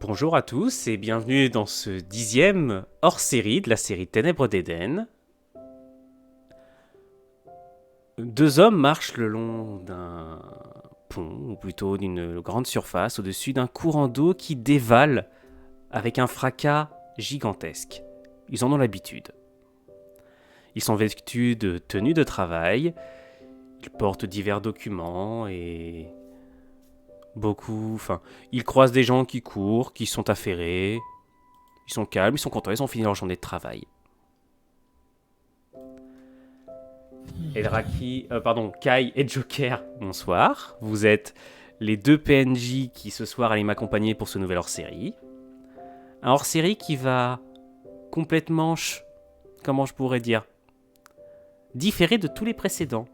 Bonjour à tous et bienvenue dans ce 10e hors-série de la série Ténèbres d'Éden. Deux hommes marchent le long d'un pont, ou plutôt d'une grande surface, au-dessus d'un courant d'eau qui dévale avec un fracas gigantesque. Ils en ont l'habitude. Ils sont vêtus de tenues de travail, ils portent divers documents et ils croisent des gens qui courent, qui sont affairés, ils sont calmes, ils sont contents, ils ont fini leur journée de travail. Kai et Joker, bonsoir. Vous êtes les deux PNJ qui ce soir allaient m'accompagner pour ce nouvel hors-série. Un hors-série qui va complètement, comment je pourrais dire, différer de tous les précédents.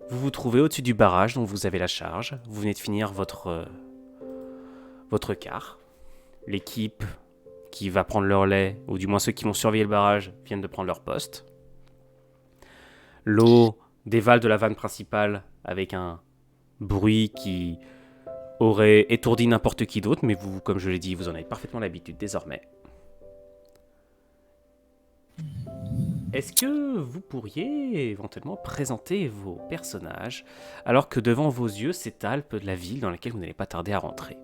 Vous vous trouvez au-dessus du barrage dont vous avez la charge. Vous venez de finir votre quart. L'équipe qui va prendre leur lait, ou du moins ceux qui vont surveiller le barrage, viennent de prendre leur poste. L'eau dévale de la vanne principale avec un bruit qui aurait étourdi n'importe qui d'autre, mais vous, comme je l'ai dit, vous en avez parfaitement l'habitude désormais. Est-ce que vous pourriez éventuellement présenter vos personnages alors que devant vos yeux s'étale la ville dans laquelle vous n'allez pas tarder à rentrer?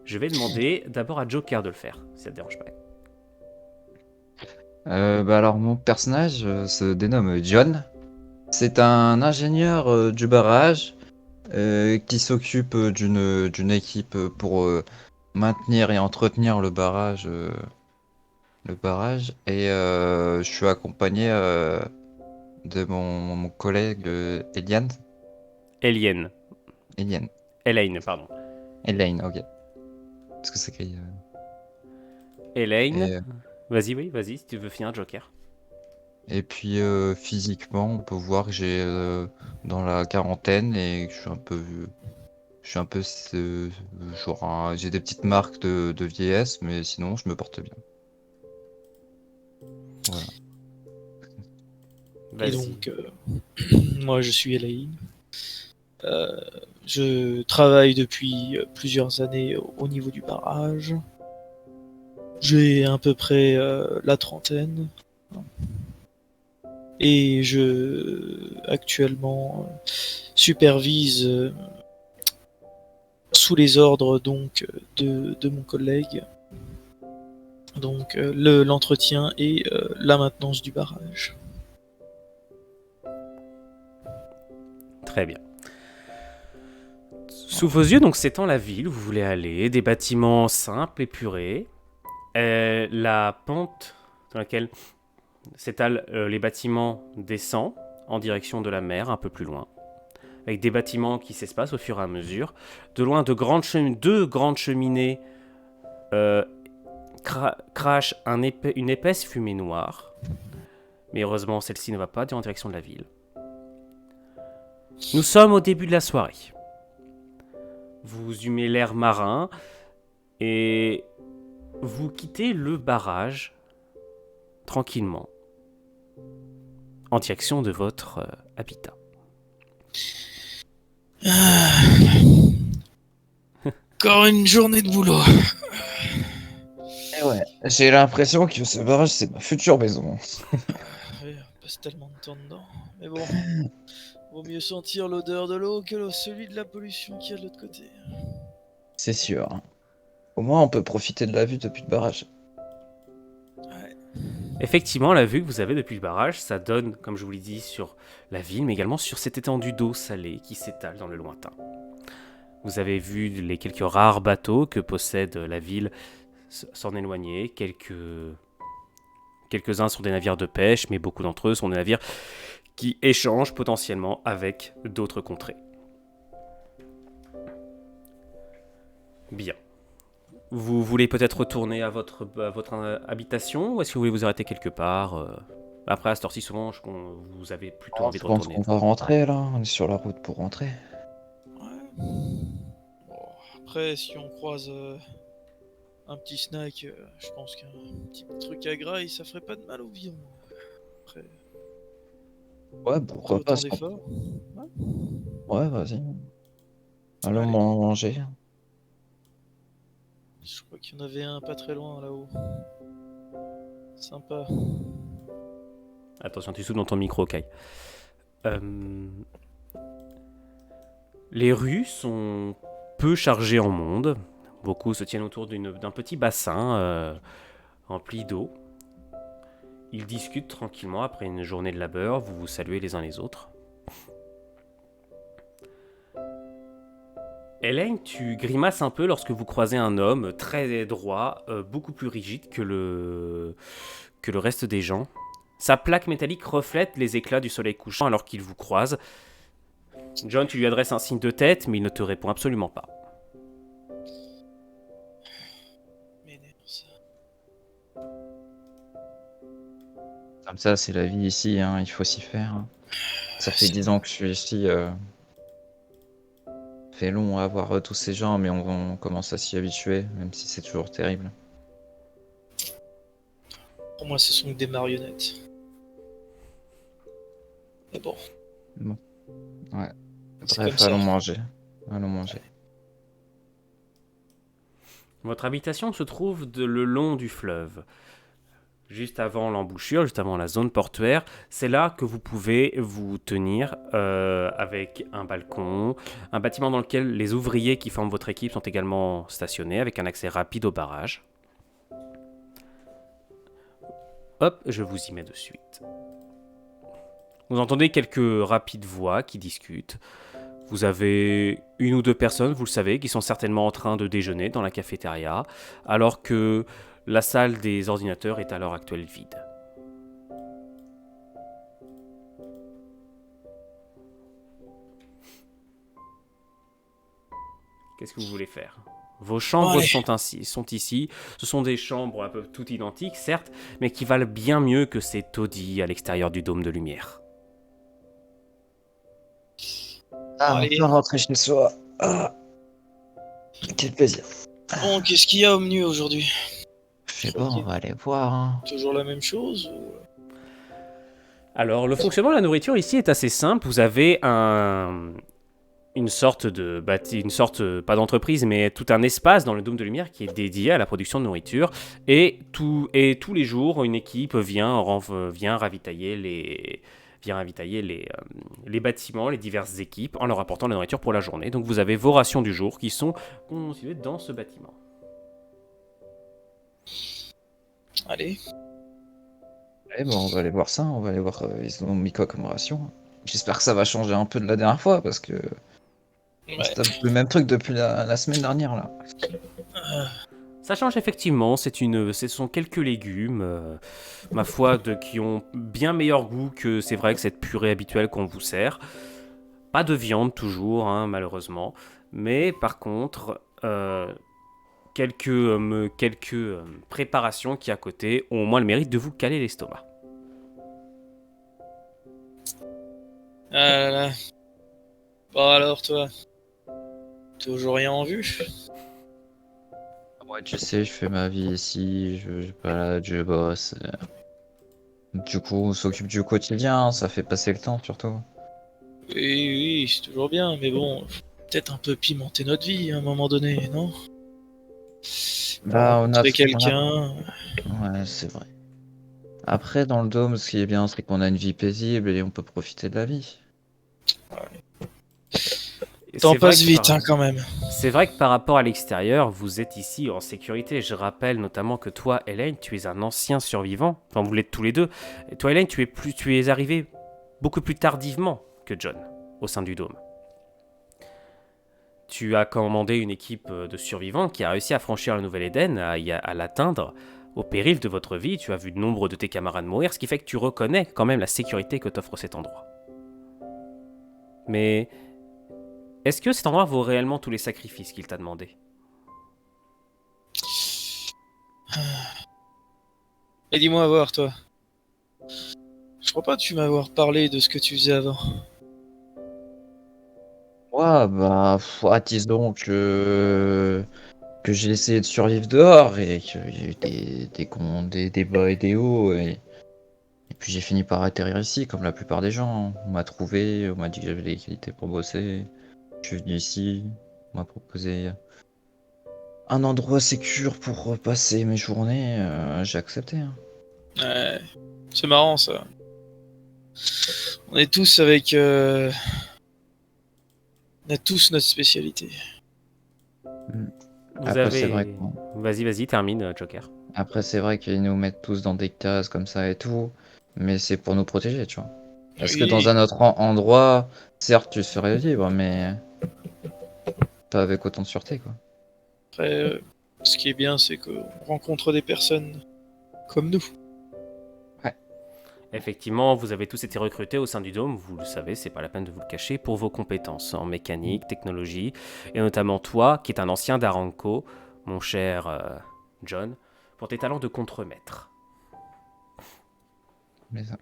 Je vais demander d'abord à Joker de le faire, si ça ne te dérange pas. Alors mon personnage se dénomme John. C'est un ingénieur du barrage qui s'occupe d'une équipe pour maintenir et entretenir le barrage. Et je suis accompagné de mon collègue Eliane. Eliane. Eliane. Elaine, pardon. Elaine, ok. Parce que c'est écrit. Elaine. Et, Vas-y, si tu veux finir Joker. et puis physiquement, on peut voir que j'ai dans la quarantaine et que je suis un peu vieux. Je suis un peu genre j'ai des petites marques de vieillesse, mais sinon je me porte bien. Voilà. Et Vas-y. donc, moi je suis Elaine. Je travaille depuis plusieurs années au niveau du barrage. J'ai à peu près la trentaine. Et je actuellement supervise sous les ordres donc de mon collègue donc l'entretien et la maintenance du barrage. Très bien. Sous vos yeux, donc, s'étend la ville où vous voulez aller, des bâtiments simples, épurés. La pente dans laquelle s'étalent les bâtiments descend en direction de la mer, un peu plus loin, avec des bâtiments qui s'espacent au fur et à mesure. De loin, deux grandes cheminées crachent une épaisse fumée noire. Mais heureusement, celle-ci ne va pas en direction de la ville. Nous sommes au début de la soirée. Vous humez l'air marin et vous quittez le barrage tranquillement en direction de votre habitat. Encore une journée de boulot. Et ouais, j'ai l'impression que ce barrage c'est ma future maison. Ouais, on passe tellement de temps dedans. Mais bon, vaut mieux sentir l'odeur de l'eau que celui de la pollution qu'il y a de l'autre côté. C'est sûr. Au moins on peut profiter de la vue depuis le barrage. Ouais. Effectivement, la vue que vous avez depuis le barrage, ça donne, comme je vous l'ai dit, sur la ville, mais également sur cette étendue d'eau salée qui s'étale dans le lointain. Vous avez vu les quelques rares bateaux que possède la ville s'en éloigner. Quelques-uns sont des navires de pêche, mais beaucoup d'entre eux sont des navires qui échangent potentiellement avec d'autres contrées. Bien. Vous voulez peut-être retourner à votre habitation, ou est-ce que vous voulez vous arrêter quelque part Après, à cette heure-ci, souvent, vous avez plutôt envie Je de pense retourner. qu'on va rentrer là, on est sur la route pour rentrer. Ouais. Bon, après, si on croise un petit snack, je pense qu'un petit truc à graille, ça ferait pas de mal au viande. Après, Ouais, après pourquoi pas autant ça. d'efforts. Ouais, vas-y. Allons Allez, manger. je crois qu'il y en avait un pas très loin là-haut. Sympa. Attention, tu souffles dans ton micro, Kai. Euh, Les rues sont peu chargées en monde. Beaucoup se tiennent autour d'un petit bassin rempli d'eau. Ils discutent tranquillement après une journée de labeur. Vous vous saluez les uns les autres. Hélène, tu grimaces un peu lorsque vous croisez un homme très droit, beaucoup plus rigide que le reste des gens. Sa plaque métallique reflète les éclats du soleil couchant alors qu'il vous croise. John, tu lui adresses un signe de tête, mais il ne te répond absolument pas. M'énerve ça. Comme ça, c'est la vie ici, hein, il faut s'y faire. Hein. Ça fait C'est 10 ans que je suis ici. Fait long à voir tous ces gens, mais on commence à s'y habituer, même si c'est toujours terrible. Pour moi, ce sont que des marionnettes. Mais bon, Bon. Ouais. c'est Bref, comme ça. allons manger. Allons manger. Votre habitation se trouve le long du fleuve. Juste avant l'embouchure, juste avant la zone portuaire, c'est là que vous pouvez vous tenir avec un balcon, un bâtiment dans lequel les ouvriers qui forment votre équipe sont également stationnés avec un accès rapide au barrage. Hop, je vous y mets de suite. Vous entendez quelques rapides voix qui discutent. Vous avez une ou deux personnes, vous le savez, qui sont certainement en train de déjeuner dans la cafétéria, alors que la salle des ordinateurs est à l'heure actuelle vide. Qu'est-ce que vous voulez faire ? Vos chambres Ouais. sont ici. Ce sont des chambres un peu toutes identiques, certes, mais qui valent bien mieux que ces taudis à l'extérieur du dôme de lumière. Ah, Allez. on peut rentrer chez soi. Ah, quel plaisir. Bon, qu'est-ce qu'il y a au menu aujourd'hui? Je sais pas, on va aller voir. Hein. Toujours la même chose ou... Alors, le fonctionnement de la nourriture ici est assez simple. Vous avez une sorte pas d'entreprise, mais tout un espace dans le dôme de lumière qui est dédié à la production de nourriture. Et tous les jours, une équipe vient ravitailler les bâtiments, les diverses équipes, en leur apportant la nourriture pour la journée. Donc vous avez vos rations du jour qui sont constituées dans ce bâtiment. Allez. Eh ben, on va aller voir ça, on va aller voir ils ont mis quoi comme ration. J'espère que ça va changer un peu de la dernière fois parce que Ouais. c'est un peu le même truc depuis la semaine dernière là. Ça change effectivement, ce sont quelques légumes, ma foi, qui ont bien meilleur goût que c'est vrai que cette purée habituelle qu'on vous sert. Pas de viande toujours, hein, malheureusement, mais par contre, quelques préparations qui à côté ont au moins le mérite de vous caler l'estomac. Ah là là. Bon alors toi, toujours rien en vue? Moi, tu sais, je fais ma vie ici, je balade, je bosse. Du coup, on s'occupe du quotidien, ça fait passer le temps surtout. Oui, oui, c'est toujours bien, mais bon, faut peut-être un peu pimenter notre vie à un moment donné, non? Bah, Rencontrer quelqu'un. Ouais, c'est vrai. Après, dans le dôme, ce qui est bien, c'est qu'on a une vie paisible et on peut profiter de la vie. T'en C'est vrai passes que vite, hein, quand même. C'est vrai que par rapport à l'extérieur, vous êtes ici en sécurité. Je rappelle notamment que toi, Hélène, tu es un ancien survivant. Enfin, vous l'êtes tous les deux. Et toi, Hélène, tu es arrivé beaucoup plus tardivement que John au sein du dôme. Tu as commandé une équipe de survivants qui a réussi à franchir la Nouvelle-Éden, à l'atteindre au péril de votre vie. Tu as vu nombre de tes camarades mourir, ce qui fait que tu reconnais quand même la sécurité que t'offre cet endroit. Mais est-ce que cet endroit vaut réellement tous les sacrifices qu'il t'a demandé ? Et dis-moi voir, toi. Je crois pas que tu m'avoir parlé de ce que tu faisais avant. Ouais, bah, disons que j'ai essayé de survivre dehors et qu'il y a eu des bas et des hauts. Et puis j'ai fini par atterrir ici, comme la plupart des gens. On m'a trouvé, on m'a dit que j'avais les qualités pour bosser. Je suis venu ici. On m'a proposé un endroit sécure pour passer mes journées. J'ai accepté, hein. Ouais, c'est marrant ça. On est tous avec. On a tous notre spécialité. Vous Après, c'est vrai avez... Vas-y, termine, Joker. Après, c'est vrai qu'ils nous mettent tous dans des cases comme ça et tout, mais c'est pour nous protéger, tu vois. Parce que dans Oui, un autre endroit, certes, tu serais libre, mais pas avec autant de sûreté, quoi. après, ce qui est bien, c'est qu'on rencontre des personnes comme nous. Effectivement, vous avez tous été recrutés au sein du Dôme, vous le savez, c'est pas la peine de vous le cacher, pour vos compétences en mécanique, technologie, et notamment toi, qui est un ancien d'Aranco, mon cher John, pour tes talents de contremaître. Mais ça-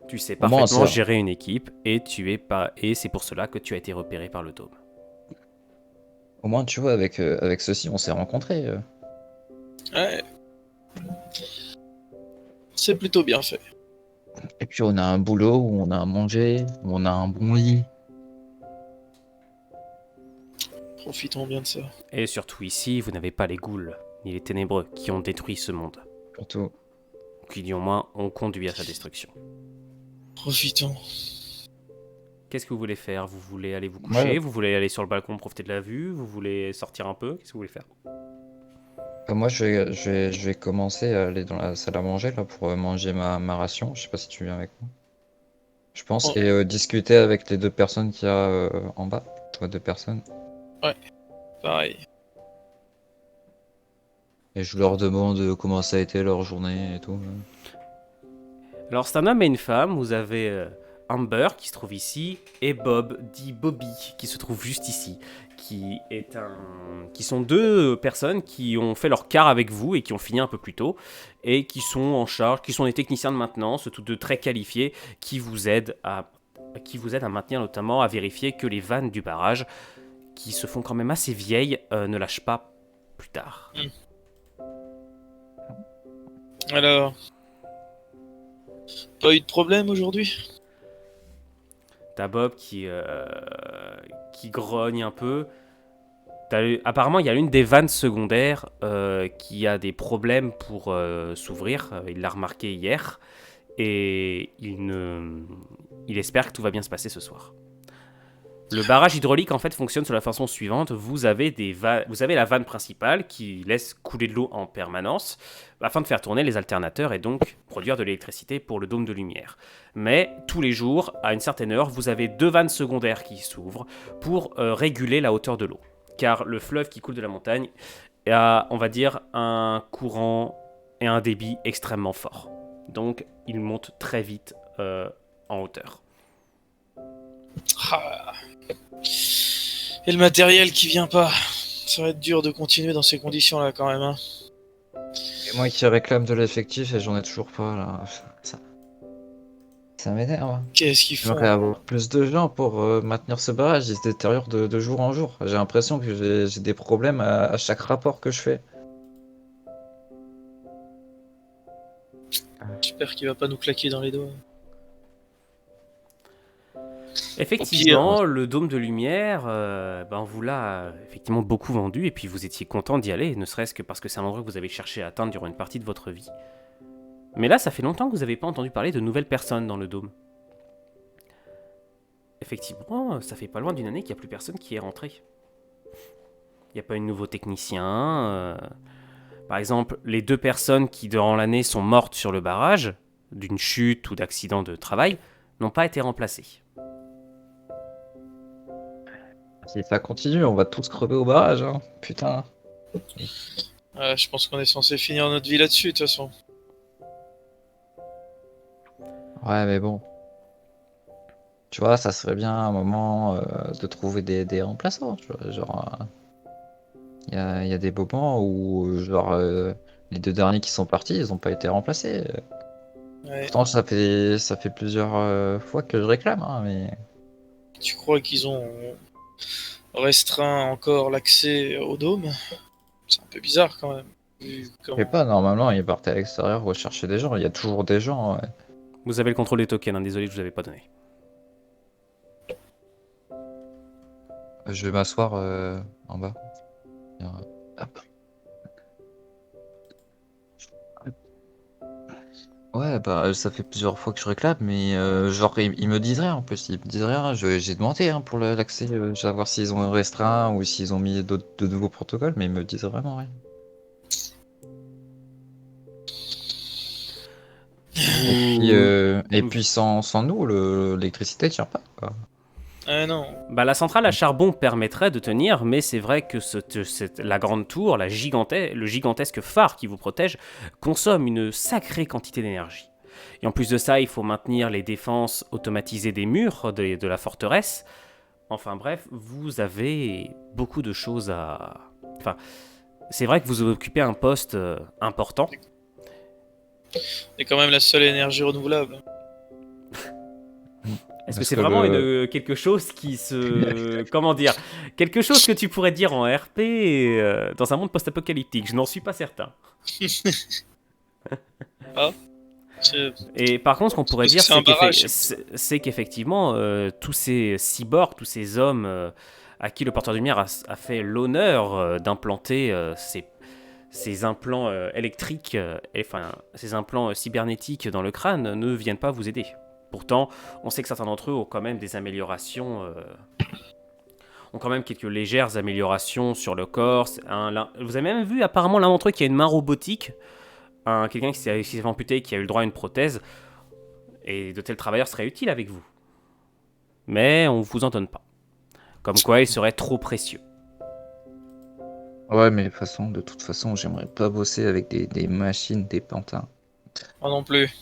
Tu sais Au moins, parfaitement ça. gérer une équipe, et tu es pas, et c'est pour cela que tu as été repéré par le Dôme. Au moins, tu vois, avec ceci, on s'est rencontrés. Ouais, c'est plutôt bien fait. Et puis, on a un boulot, où on a à manger, où on a un bon lit. Profitons bien de ça. Et surtout ici, vous n'avez pas les ghouls, ni les ténébreux, qui ont détruit ce monde, Surtout, qui du moins ont conduit à sa destruction. Profitons. Qu'est-ce que vous voulez faire? Vous voulez aller vous ouais, coucher? Vous voulez aller sur le balcon profiter de la vue? Vous voulez sortir un peu? Qu'est-ce que vous voulez faire? moi, je vais commencer à aller dans la salle à manger, là, pour manger ma ration. Je sais pas si tu viens avec moi. Je pense, Oh, et discuter avec les deux personnes qu'il y a en bas. Toi, deux personnes. pareil. Et je leur demande comment ça a été leur journée et tout. Alors c'est un homme et une femme, vous avez Amber qui se trouve ici et Bob, dit Bobby, qui se trouve juste ici, qui sont deux personnes qui ont fait leur quart avec vous et qui ont fini un peu plus tôt et qui sont en charge, qui sont des techniciens de maintenance, tous deux très qualifiés, qui vous aident à maintenir notamment à vérifier que les vannes du barrage, qui se font quand même assez vieilles, ne lâchent pas plus tard. Alors, pas eu de problème aujourd'hui? T'as Bob qui grogne un peu. Apparemment, il y a une des vannes secondaires qui a des problèmes pour s'ouvrir. Il l'a remarqué hier. Et il espère que tout va bien se passer ce soir. Le barrage hydraulique en fait fonctionne de la façon suivante. Vous avez la vanne principale qui laisse couler de l'eau en permanence afin de faire tourner les alternateurs et donc produire de l'électricité pour le dôme de lumière. Mais tous les jours, à une certaine heure, vous avez deux vannes secondaires qui s'ouvrent pour réguler la hauteur de l'eau. Car le fleuve qui coule de la montagne a, on va dire, un courant et un débit extrêmement fort. Donc il monte très vite en hauteur. Ah. Et le matériel qui vient pas. Ça va être dur de continuer dans ces conditions-là quand même. Hein. Et moi qui réclame de l'effectif et j'en ai toujours pas là. Ça m'énerve. Qu'est-ce qu'ils font? J'aimerais avoir plus de gens pour maintenir ce barrage. Il se détériore de jour en jour. J'ai l'impression que j'ai des problèmes à chaque rapport que je fais. J'espère qu'il va pas nous claquer dans les doigts. Effectivement, le dôme de lumière, on vous l'a effectivement beaucoup vendu et puis vous étiez content d'y aller, ne serait-ce que parce que c'est un endroit que vous avez cherché à atteindre durant une partie de votre vie. Mais là, ça fait longtemps que vous n'avez pas entendu parler de nouvelles personnes dans le dôme. Effectivement, ça fait pas loin d'une année qu'il n'y a plus personne qui est rentré. Il n'y a pas eu de nouveau technicien. Par exemple, les deux personnes qui, durant l'année, sont mortes sur le barrage, d'une chute ou d'accident de travail, n'ont pas été remplacées. Si ça continue, on va tous crever au barrage, hein. Putain. Je pense qu'on est censé finir notre vie là-dessus de toute façon. Ouais, mais bon. Tu vois, ça serait bien un moment de trouver des remplaçants. Tu vois, genre, il y a des moments où, genre, les deux derniers qui sont partis, ils ont pas été remplacés. Ouais. Pourtant, ça fait plusieurs fois que je réclame, hein, mais Tu crois qu'ils ont restreint encore l'accès au dôme? C'est un peu bizarre quand même. Vu je comment- sais pas, normalement, ils partent à l'extérieur rechercher des gens. Il y a toujours des gens. Ouais. Vous avez le contrôle des tokens, hein, désolé, je vous avais pas donné. Je vais m'asseoir en bas. Bien, hop. Ouais, bah ça fait plusieurs fois que je réclame, mais genre ils me disent rien en plus, ils me disent rien. J'ai demandé hein, pour l'accès, je vais voir s'ils ont restreint ou s'ils ont mis de nouveaux protocoles, mais ils me disent vraiment rien. Et puis sans nous, l'électricité tient pas, quoi. Ah non. Bah, la centrale à charbon permettrait de tenir, mais c'est vrai que la grande tour, le gigantesque phare qui vous protège, consomme une sacrée quantité d'énergie. Et en plus de ça, il faut maintenir les défenses automatisées des murs de la forteresse. Enfin bref, vous avez beaucoup de choses à... Enfin, c'est vrai que vous occupez un poste important. C'est quand même la seule énergie renouvelable. Est-ce que Parce c'est que vraiment quelque chose qui se... Comment dire? Quelque chose que tu pourrais dire en RP dans un monde post-apocalyptique. Je n'en suis pas certain. Ah. C'est Et par contre, ce qu'on pourrait parce que dire, c'est un barrage. c'est qu'effectivement, tous ces cyborgs, tous ces hommes à qui le porteur de lumière a fait l'honneur d'implanter ces implants électriques, enfin, ces implants cybernétiques dans le crâne, ne viennent pas vous aider. Pourtant, on sait que certains d'entre eux ont quand même des améliorations, ont quand même quelques légères améliorations sur le corps. Vous avez même vu apparemment l'un d'entre eux qui a une main robotique, quelqu'un qui s'est fait amputer, qui a eu le droit à une prothèse, et de tels travailleurs seraient utiles avec vous. Mais on vous en donne pas. Comme quoi, ils seraient trop précieux. Ouais, mais de toute façon, j'aimerais pas bosser avec des machines, des pantins. Moi non plus.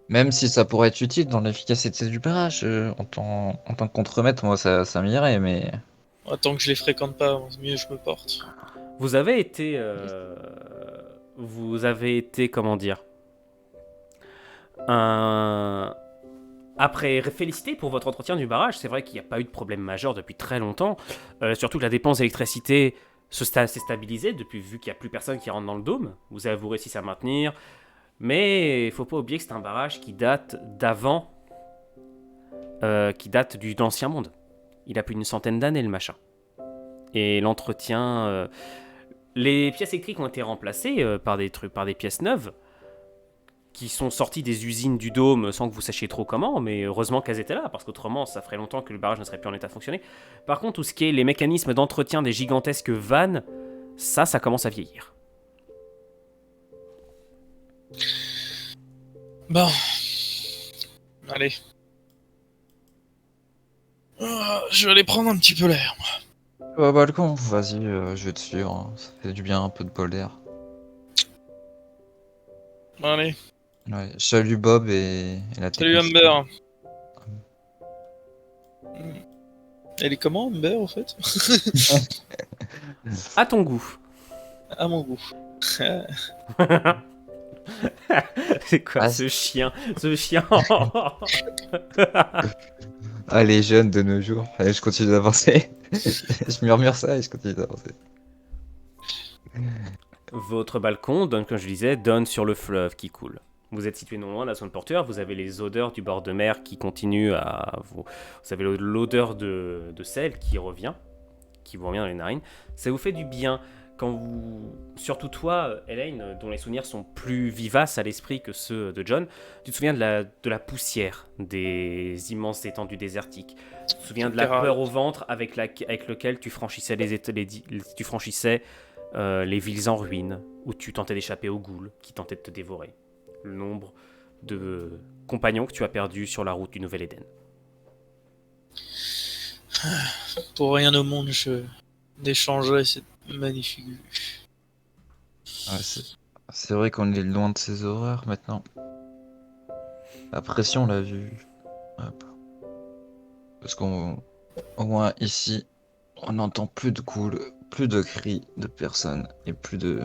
Même si ça pourrait être utile dans l'efficacité du barrage, en tant que contremaître, moi ça m'irait, mais Tant que je les fréquente pas, mieux je me porte. Vous avez été... comment dire un... Après, félicité pour votre entretien du barrage, c'est vrai qu'il n'y a pas eu de problème majeur depuis très longtemps. Surtout que la dépense d'électricité s'est stabilisée depuis, vu qu'il n'y a plus personne qui rentre dans le dôme. Vous réussissez à maintenir. Mais il faut pas oublier que c'est un barrage qui date d'avant, qui date d'Ancien Monde. Il a plus d'une centaine d'années le machin. Et l'entretien, les pièces électriques ont été remplacées par des pièces neuves qui sont sorties des usines du dôme sans que vous sachiez trop comment, mais heureusement qu'elles étaient là, parce qu'autrement ça ferait longtemps que le barrage ne serait plus en état de fonctionner. Par contre, tout ce qui est les mécanismes d'entretien des gigantesques vannes, ça commence à vieillir. Bon. Allez. Je vais aller prendre un petit peu l'air, moi. au balcon, vas-y, je vais te suivre, hein. Ça fait du bien un peu de bol d'air. Allez. Ouais, salut Bob et la Salut technicien. Amber. Elle est comment Amber au fait? À ton goût. À mon goût. C'est quoi Ah, ce chien? Ce chien. Ah, les jeunes de nos jours. Allez, je continue d'avancer. Je murmure ça et je continue d'avancer. Votre balcon, comme je disais, donne sur le fleuve qui coule. Vous êtes situé non loin de la zone portuaire, vous avez les odeurs du bord de mer qui continuent à vous... Vous avez l'odeur de sel qui vous revient dans les narines. Ça vous fait du bien quand vous... Surtout toi, Elaine, dont les souvenirs sont plus vivaces à l'esprit que ceux de John, tu te souviens de la poussière des immenses étendues désertiques. Tu te souviens de la peur au ventre avec lequel tu franchissais les villes en ruine, où tu tentais d'échapper aux ghouls qui tentaient de te dévorer. Le nombre de compagnons que tu as perdus sur la route du Nouvel Éden. Pour rien au monde, je n'échangerai cette magnifique vue. Ouais, c'est vrai qu'on est loin de ces horreurs maintenant. Après, si on l'a vu. Hop. Parce qu'au moins ici, on n'entend plus de ghouls, plus de cris de personnes et plus de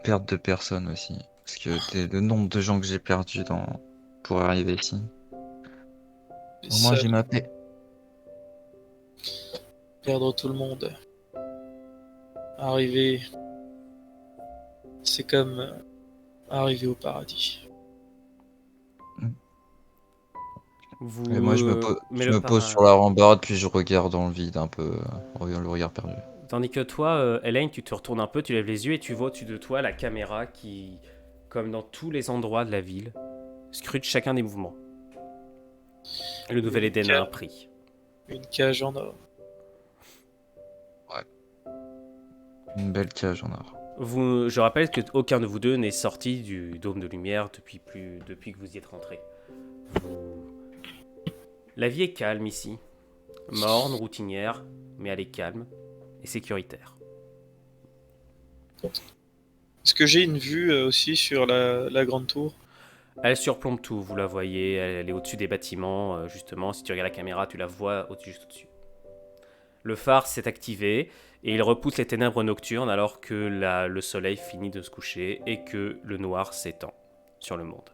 pertes de personnes aussi. Parce que le nombre de gens que j'ai perdus pour arriver ici. Au moins, j'ai ma paix. Perdre tout le monde. Arriver. C'est comme arriver au paradis. Vous, Et moi, mais je me pose sur la rambarde, puis je regarde dans le vide un peu, le regard perdu. Tandis que toi, Elaine, tu te retournes un peu, tu lèves les yeux et tu vois au-dessus de toi la caméra qui, comme dans tous les endroits de la ville, scrute chacun des mouvements. Et le nouvel Eden a un prix. Une cage en or. Une belle cage en or. Je rappelle que aucun de vous deux n'est sorti du dôme de lumière depuis que vous y êtes rentrés. La vie est calme ici. Morne, routinière, mais elle est calme et sécuritaire. Est-ce que j'ai une vue aussi sur la grande tour? Elle surplombe tout, vous la voyez, elle est au-dessus des bâtiments, justement. Si tu regardes la caméra, tu la vois juste au-dessus. Le phare s'est activé et il repousse les ténèbres nocturnes alors que le soleil finit de se coucher et que le noir s'étend sur le monde.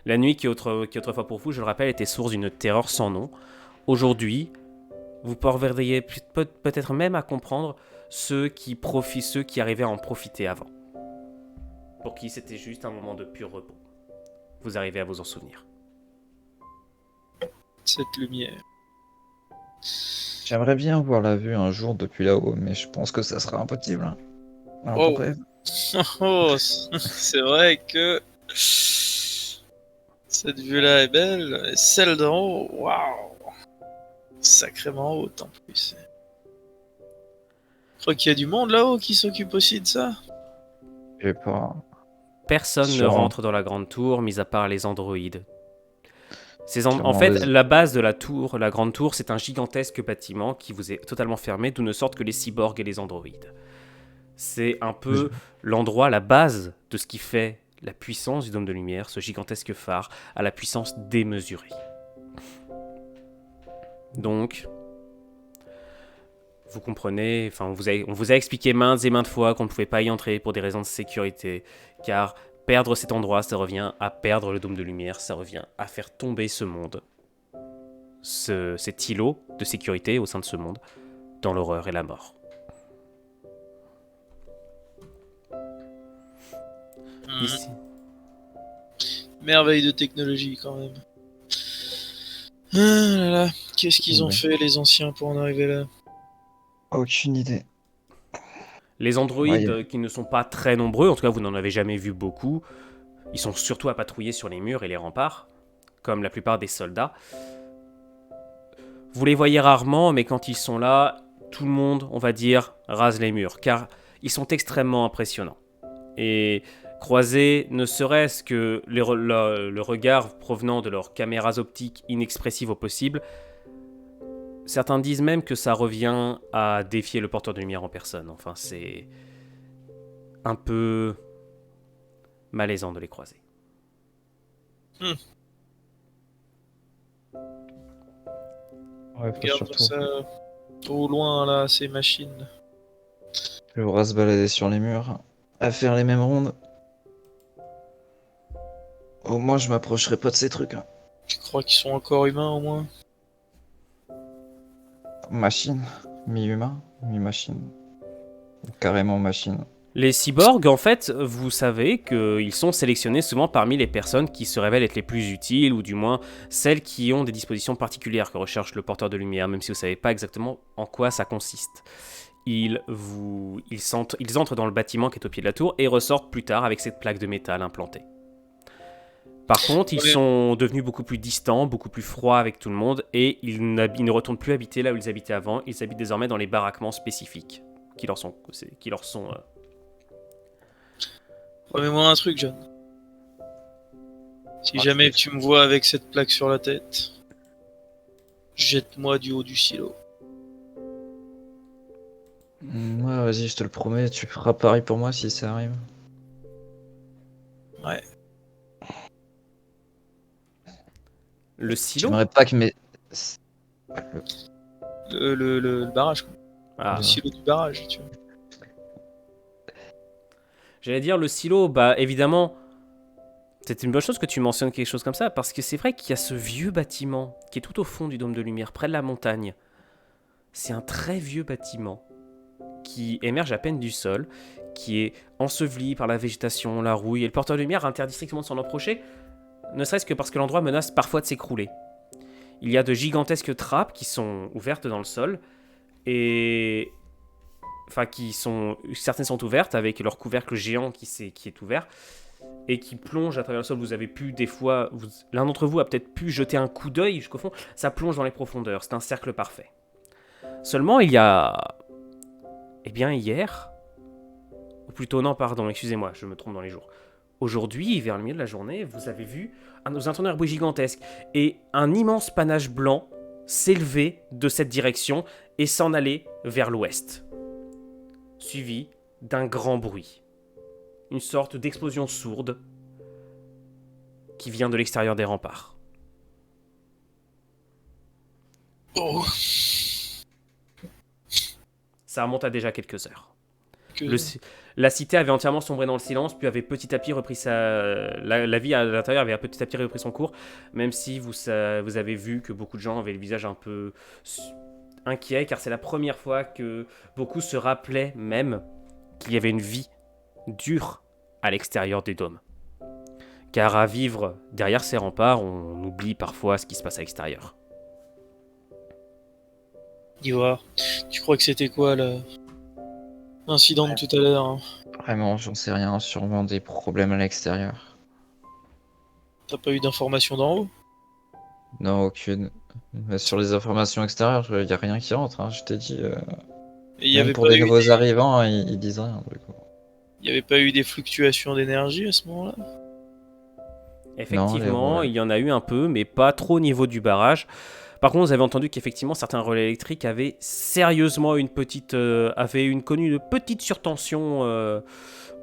La nuit qui autrefois pour vous, je le rappelle, était source d'une terreur sans nom. Aujourd'hui, vous parviendriez peut-être même à comprendre ceux qui arrivaient à en profiter avant. Pour qui c'était juste un moment de pur repos. Vous arrivez à vous en souvenir. Cette lumière. J'aimerais bien voir la vue un jour depuis là-haut, mais je pense que ça sera impossible. Hein. Alors, Oh. ton rêve. Oh, c'est vrai que cette vue-là est belle. Et celle d'en haut, waouh, sacrément haute en plus. Je crois qu'il y a du monde là-haut qui s'occupe aussi de ça. Je sais pas. Personne ne Sûrement. rentre dans la grande tour, mis à part les androïdes. En Sûrement fait, les- la base de la tour, la grande tour, c'est un gigantesque bâtiment qui vous est totalement fermé, d'où ne sortent que les cyborgs et les androïdes. C'est un peu l'endroit, la base de ce qui fait la puissance du dôme de lumière, ce gigantesque phare, à la puissance démesurée. Donc, vous comprenez, enfin, on vous a expliqué maintes et maintes fois qu'on ne pouvait pas y entrer pour des raisons de sécurité, car perdre cet endroit, ça revient à perdre le dôme de lumière, ça revient à faire tomber ce monde, cet îlot de sécurité au sein de ce monde, dans l'horreur et la mort. Ici, Merveille de technologie quand même. Ah là là, qu'est-ce qu'ils ont Ouais. fait les anciens pour en arriver là? Aucune idée. les androïdes Ouais. qui ne sont pas très nombreux, en tout cas vous n'en avez jamais vu beaucoup, ils sont surtout à patrouiller sur les murs et les remparts, comme la plupart des soldats. Vous les voyez rarement, mais quand ils sont là, tout le monde, on va dire, rase les murs, car ils sont extrêmement impressionnants. Et croiser ne serait-ce que le regard provenant de leurs caméras optiques inexpressives au possible, certains disent même que ça revient à défier le porteur de lumière en personne. Enfin, c'est un peu malaisant de les croiser. Ouais, faut Regarde surtout ça au loin là, ces machines. le rat se balader sur les murs, à faire les mêmes rondes. Au moins, je m'approcherai pas de ces trucs. Hein. Tu crois qu'ils sont encore humains au moins? Machine, mi-humain, mi-machine. Carrément machine. Les cyborgs, en fait, vous savez qu'ils sont sélectionnés souvent parmi les personnes qui se révèlent être les plus utiles, ou du moins celles qui ont des dispositions particulières que recherche le porteur de lumière, même si vous ne savez pas exactement en quoi ça consiste. Ils entrent dans le bâtiment qui est au pied de la tour et ressortent plus tard avec cette plaque de métal implantée. Par contre, ils sont devenus beaucoup plus distants, beaucoup plus froids avec tout le monde, et ils ne retournent plus habiter là où ils habitaient avant, ils habitent désormais dans les baraquements spécifiques qui leur sont Remets-moi un truc, John. Si jamais tu me vois avec cette plaque sur la tête, jette-moi du haut du silo. Ouais, vas-y, je te le promets, tu feras pareil pour moi si ça arrive. Ouais. Le silo. J'aimerais pas que mes. Le barrage, quoi. Ah. Le silo du barrage, tu vois. J'allais dire le silo, bah évidemment, c'est une bonne chose que tu mentionnes quelque chose comme ça, parce que c'est vrai qu'il y a ce vieux bâtiment qui est tout au fond du dôme de lumière, près de la montagne. C'est un très vieux bâtiment qui émerge à peine du sol, qui est enseveli par la végétation, la rouille, et le porteur de lumière interdit strictement de s'en approcher, ne serait-ce que parce que l'endroit menace parfois de s'écrouler. Il y a de gigantesques trappes qui sont ouvertes dans le sol et enfin certaines sont ouvertes avec leur couvercle géant qui est ouvert et qui plonge à travers le sol. Vous avez pu des fois, l'un d'entre vous a peut-être pu jeter un coup d'œil jusqu'au fond. Ça plonge dans les profondeurs. C'est un cercle parfait. Seulement, il y a, eh bien hier, ou plutôt non, pardon, excusez-moi, je me trompe dans les jours. Aujourd'hui, vers le milieu de la journée, vous avez vu vous entendez un bruit gigantesque et un immense panache blanc s'élever de cette direction et s'en aller vers l'ouest, suivi d'un grand bruit. Une sorte d'explosion sourde qui vient de l'extérieur des remparts. Oh. Ça remonte à déjà quelques heures. Que... La cité avait entièrement sombré dans le silence, puis avait petit à petit repris la vie à l'intérieur avait petit à petit repris son cours, même si vous avez vu que beaucoup de gens avaient le visage un peu inquiet, car c'est la première fois que beaucoup se rappelaient même qu'il y avait une vie dure à l'extérieur des dômes. Car à vivre derrière ces remparts, on oublie parfois ce qui se passe à l'extérieur. Ivoire, tu crois que c'était quoi l'incident de tout à l'heure, hein? Vraiment, j'en sais rien, sûrement des problèmes à l'extérieur. T'as pas eu d'informations d'en haut? Non, aucune. Mais sur les informations extérieures, il n'y a rien qui rentre, hein, je t'ai dit. Et il y Même avait pour pas des eu nouveaux arrivants, ils disent rien. Du coup. Il y avait pas eu des fluctuations d'énergie à ce moment-là? Effectivement, Non, il y en a eu un peu, mais pas trop au niveau du barrage. Par contre, vous avez entendu qu'effectivement, certains relais électriques avaient sérieusement connu une petite surtension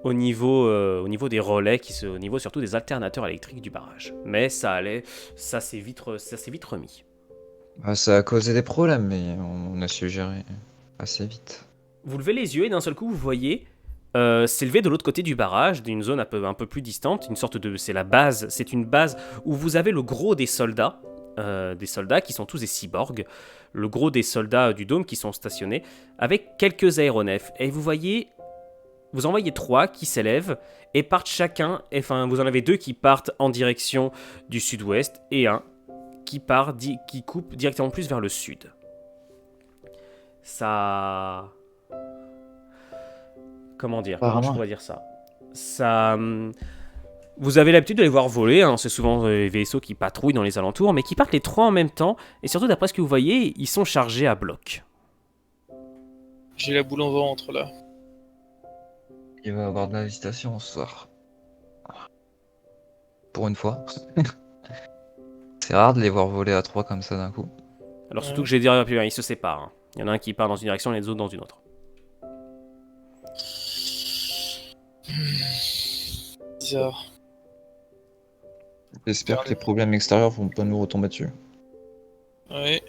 au niveau des relais, au niveau surtout des alternateurs électriques du barrage. Mais ça s'est vite remis. Bah, ça a causé des problèmes, mais on a su gérer assez vite. Vous levez les yeux et d'un seul coup, vous voyez s'élever de l'autre côté du barrage, d'une zone un peu plus distante, c'est une base où vous avez le gros des soldats qui sont tous des cyborgs, le gros des soldats du dôme qui sont stationnés, avec quelques aéronefs. Et vous en voyez 3 qui s'élèvent et partent chacun, enfin vous en avez 2 qui partent en direction du sud-ouest et un qui coupe directement plus vers le sud. Ça... Comment dire? Comment je pourrais dire ça? Vous avez l'habitude de les voir voler, hein, c'est souvent les vaisseaux qui patrouillent dans les alentours, mais qui partent les 3 en même temps, et surtout d'après ce que vous voyez, ils sont chargés à bloc. J'ai la boule en ventre là. Il va y avoir de la visitation ce soir. Pour une fois. C'est rare de les voir voler à 3 comme ça d'un coup. Alors surtout que j'ai dit, ils se séparent. Hein. Il y en a un qui part dans une direction et les autres dans une autre. Bizarre. J'espère que les problèmes extérieurs vont pas nous retomber dessus. Ouais.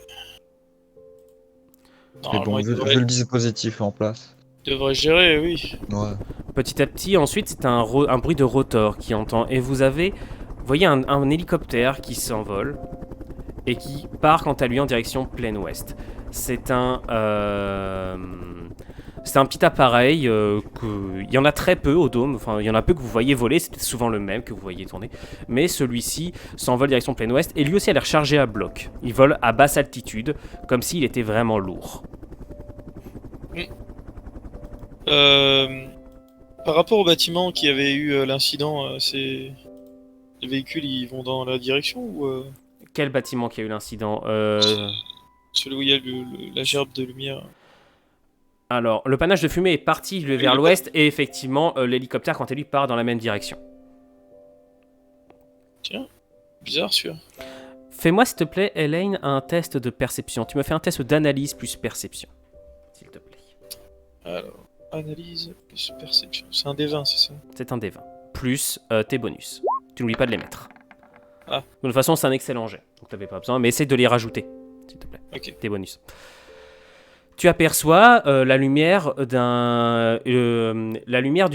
Mais bon, vu le dispositif en place. Devrait gérer, oui. Ouais. Petit à petit, ensuite, c'est un bruit de rotor qui entend. Et vous voyez un hélicoptère qui s'envole et qui part quant à lui en direction plein ouest. C'est un petit appareil, il y en a très peu au dôme, enfin il y en a peu que vous voyez voler, c'est souvent le même que vous voyez tourner, mais celui-ci s'envole direction plein ouest et lui aussi a l'air chargé à bloc. Il vole à basse altitude, comme s'il était vraiment lourd. Par rapport au bâtiment qui avait eu l'incident, les véhicules ils vont dans la direction ou Quel bâtiment qui a eu l'incident celui où il y a la gerbe de lumière? Alors, le panache de fumée est parti vers l'ouest et effectivement, l'hélicoptère, quant à lui, part dans la même direction. Tiens, bizarre celui-là. Fais-moi, s'il te plaît, Elaine, un test de perception. Tu me fais un test d'analyse plus perception, s'il te plaît. Alors, analyse plus perception. C'est un D20, c'est ça? C'est un D20. Plus tes bonus. Tu n'oublies pas de les mettre. Ah. De toute façon, c'est un excellent jet. Donc t'avais pas besoin, mais essaye de les rajouter, s'il te plaît. Ok. Tes bonus. Tu aperçois la lumière du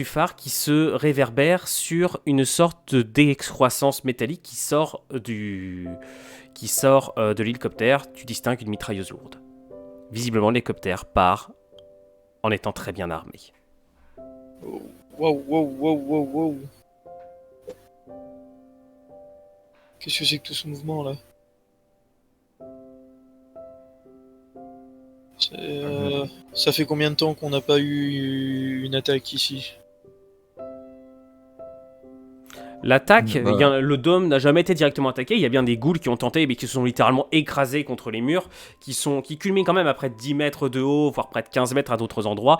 phare qui se réverbère sur une sorte d'excroissance métallique qui sort de l'hélicoptère. Tu distingues une mitrailleuse lourde. Visiblement, l'hélicoptère part en étant très bien armé. Oh. Wow. Qu'est-ce que c'est que tout ce mouvement là? Ça fait combien de temps qu'on n'a pas eu une attaque ici? L'attaque, Bah, le dôme n'a jamais été directement attaqué. Il y a bien des ghouls qui ont tenté, mais qui se sont littéralement écrasés contre les murs, qui culminent quand même à près de 10 mètres de haut, voire près de 15 mètres à d'autres endroits.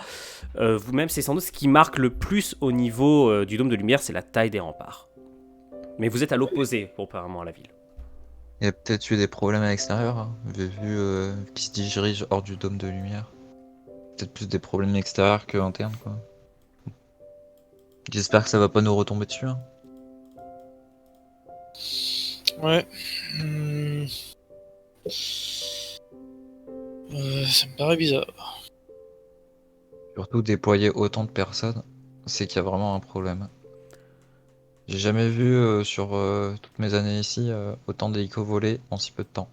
Vous-même, c'est sans doute ce qui marque le plus au niveau du dôme de lumière, c'est la taille des remparts. Mais vous êtes à l'opposé, apparemment, à la ville. il y a peut-être eu des problèmes à l'extérieur, hein. J'ai vu qui se dirige hors du dôme de lumière. Peut-être plus des problèmes extérieurs que internes, quoi. J'espère que ça va pas nous retomber dessus, hein. Ouais. Ça me paraît bizarre. Surtout déployer autant de personnes, c'est qu'il y a vraiment un problème. J'ai jamais vu sur toutes mes années ici autant d'hélicos volés en si peu de temps.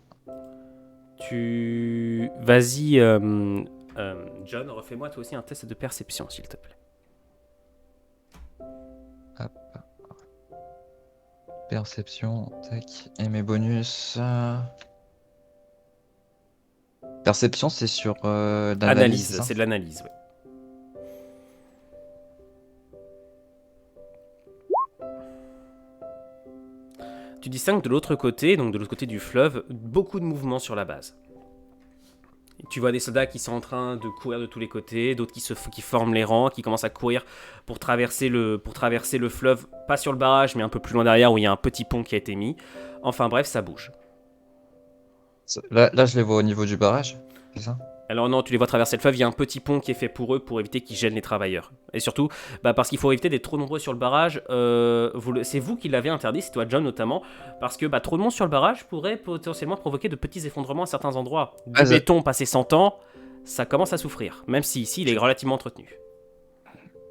Vas-y, John, refais-moi toi aussi un test de perception, s'il te plaît. Hop. Perception, tac. Et mes bonus. Perception, c'est sur l'analyse, c'est Analyse, ça? c'est de l'analyse, oui. Tu distingues de l'autre côté, donc de l'autre côté du fleuve, beaucoup de mouvements sur la base. Tu vois des soldats qui sont en train de courir de tous les côtés, d'autres qui forment les rangs, qui commencent à courir pour traverser le fleuve, pas sur le barrage, mais un peu plus loin derrière où il y a un petit pont qui a été mis. Enfin bref, ça bouge. Là, je les vois au niveau du barrage, c'est ça? Alors non, tu les vois traverser le fleuve, il y a un petit pont qui est fait pour eux pour éviter qu'ils gênent les travailleurs. Et surtout, parce qu'il faut éviter d'être trop nombreux sur le barrage, c'est vous qui l'avez interdit, c'est toi John notamment, parce que trop de monde sur le barrage pourrait potentiellement provoquer de petits effondrements à certains endroits. Du béton passé 100 ans, ça commence à souffrir, même si ici il est relativement entretenu.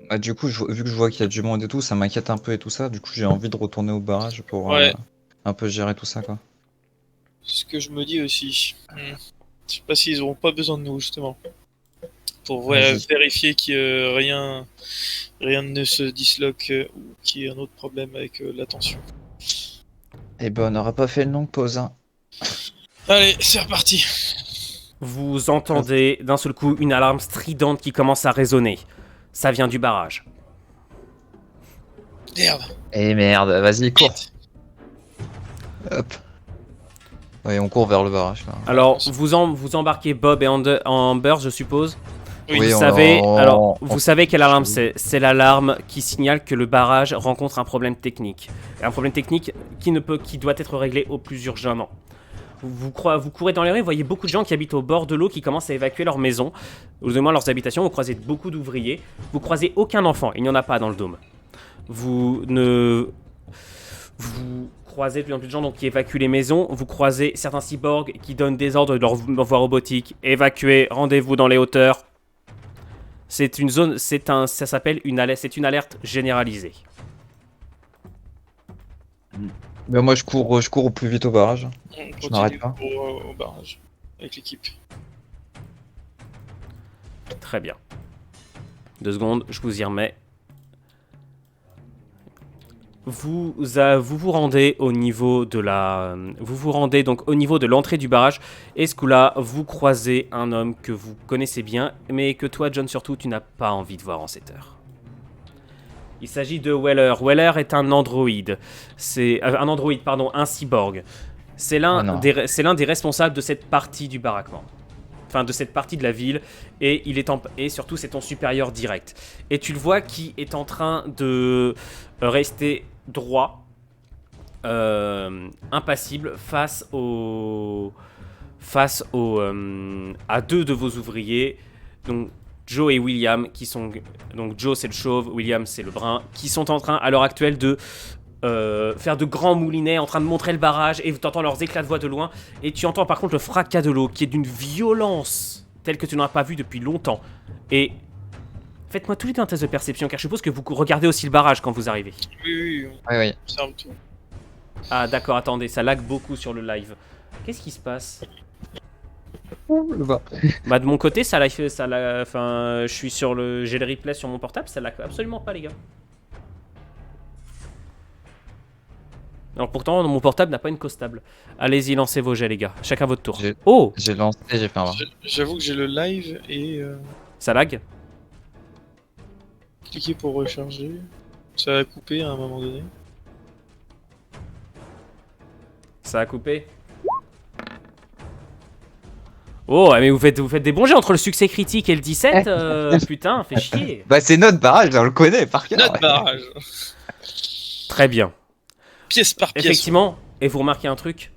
Bah, du coup, vu que je vois qu'il y a du monde et tout, ça m'inquiète un peu et tout ça. Du coup, j'ai envie de retourner au barrage pour Ouais, un peu gérer tout ça, quoi. c'est ce que je me dis aussi. Je sais pas s'ils auront pas besoin de nous, justement. Pour vérifier que rien ne se disloque ou qu'il y ait un autre problème avec la tension. Eh ben, on n'aura pas fait une longue pause, hein. Allez, c'est reparti. Vous entendez d'un seul coup une alarme stridente qui commence à résonner. Ça vient du barrage. Merde. Eh merde, vas-y, cours. Hop. Ouais, on court vers le barrage, là. Alors, vous embarquez Bob et Amber, je suppose. Oui, Vous savez quelle alarme c'est. C'est l'alarme qui signale que le barrage rencontre un problème technique. Et un problème technique qui doit être réglé au plus urgemment. Vous courez dans les rues, vous voyez beaucoup de gens qui habitent au bord de l'eau qui commencent à évacuer leurs maisons, ou du moins leurs habitations. Vous croisez beaucoup d'ouvriers. Vous croisez aucun enfant, il n'y en a pas dans le dôme. Vous croisez de plus en plus de gens donc, qui évacuent les maisons. Vous croisez certains cyborgs qui donnent des ordres de leur voie robotique. Évacuez, rendez-vous dans les hauteurs. C'est une zone, ça s'appelle c'est une alerte généralisée. Ben, moi, je cours au plus vite au barrage. On Je m'arrête continue pas. au barrage avec l'équipe. Très bien. 2 secondes, je vous y remets. Vous vous rendez au niveau de donc au niveau de l'entrée du barrage. Et ce coup-là, vous croisez un homme que vous connaissez bien, mais que toi, John, surtout, tu n'as pas envie de voir en cette heure. Il s'agit de Weller. Weller est un androïde. C'est un cyborg. C'est l'un des responsables de cette partie du baraquement. Enfin, de cette partie de la ville. Et et surtout, c'est ton supérieur direct. Et tu le vois qui est en train de rester droit, impassible, à 2 de vos ouvriers. Donc, Joe et William, donc Joe c'est le chauve, William c'est le brun, qui sont en train à l'heure actuelle de faire de grands moulinets, en train de montrer le barrage, et tu entends leurs éclats de voix de loin, et tu entends par contre le fracas de l'eau, qui est d'une violence telle que tu n'en as pas vu depuis longtemps. Et faites-moi tous les deux un test de perception, car je suppose que vous regardez aussi le barrage quand vous arrivez. Oui, Oui. on observe tout. Ah d'accord, attendez, ça lag beaucoup sur le live. Qu'est-ce qui se passe ? Le bas. De mon côté, je suis j'ai le replay sur mon portable, ça lag absolument pas, les gars. Alors pourtant, mon portable n'a pas une costable. Allez-y, lancez vos jets, les gars. Chacun votre tour. J'ai- Oh, J'ai lancé, j'ai fait un 20. J'avoue que j'ai le live et ça lag. cliquer pour recharger. Ça a coupé à un moment donné. Ça a coupé. Oh, mais vous faites des bons jets entre le succès critique et le 17. Putain, fait chier. Bah c'est notre barrage, on le connaît par cœur. Notre barrage. Très bien. Pièce par pièce. Effectivement, et vous remarquez un truc,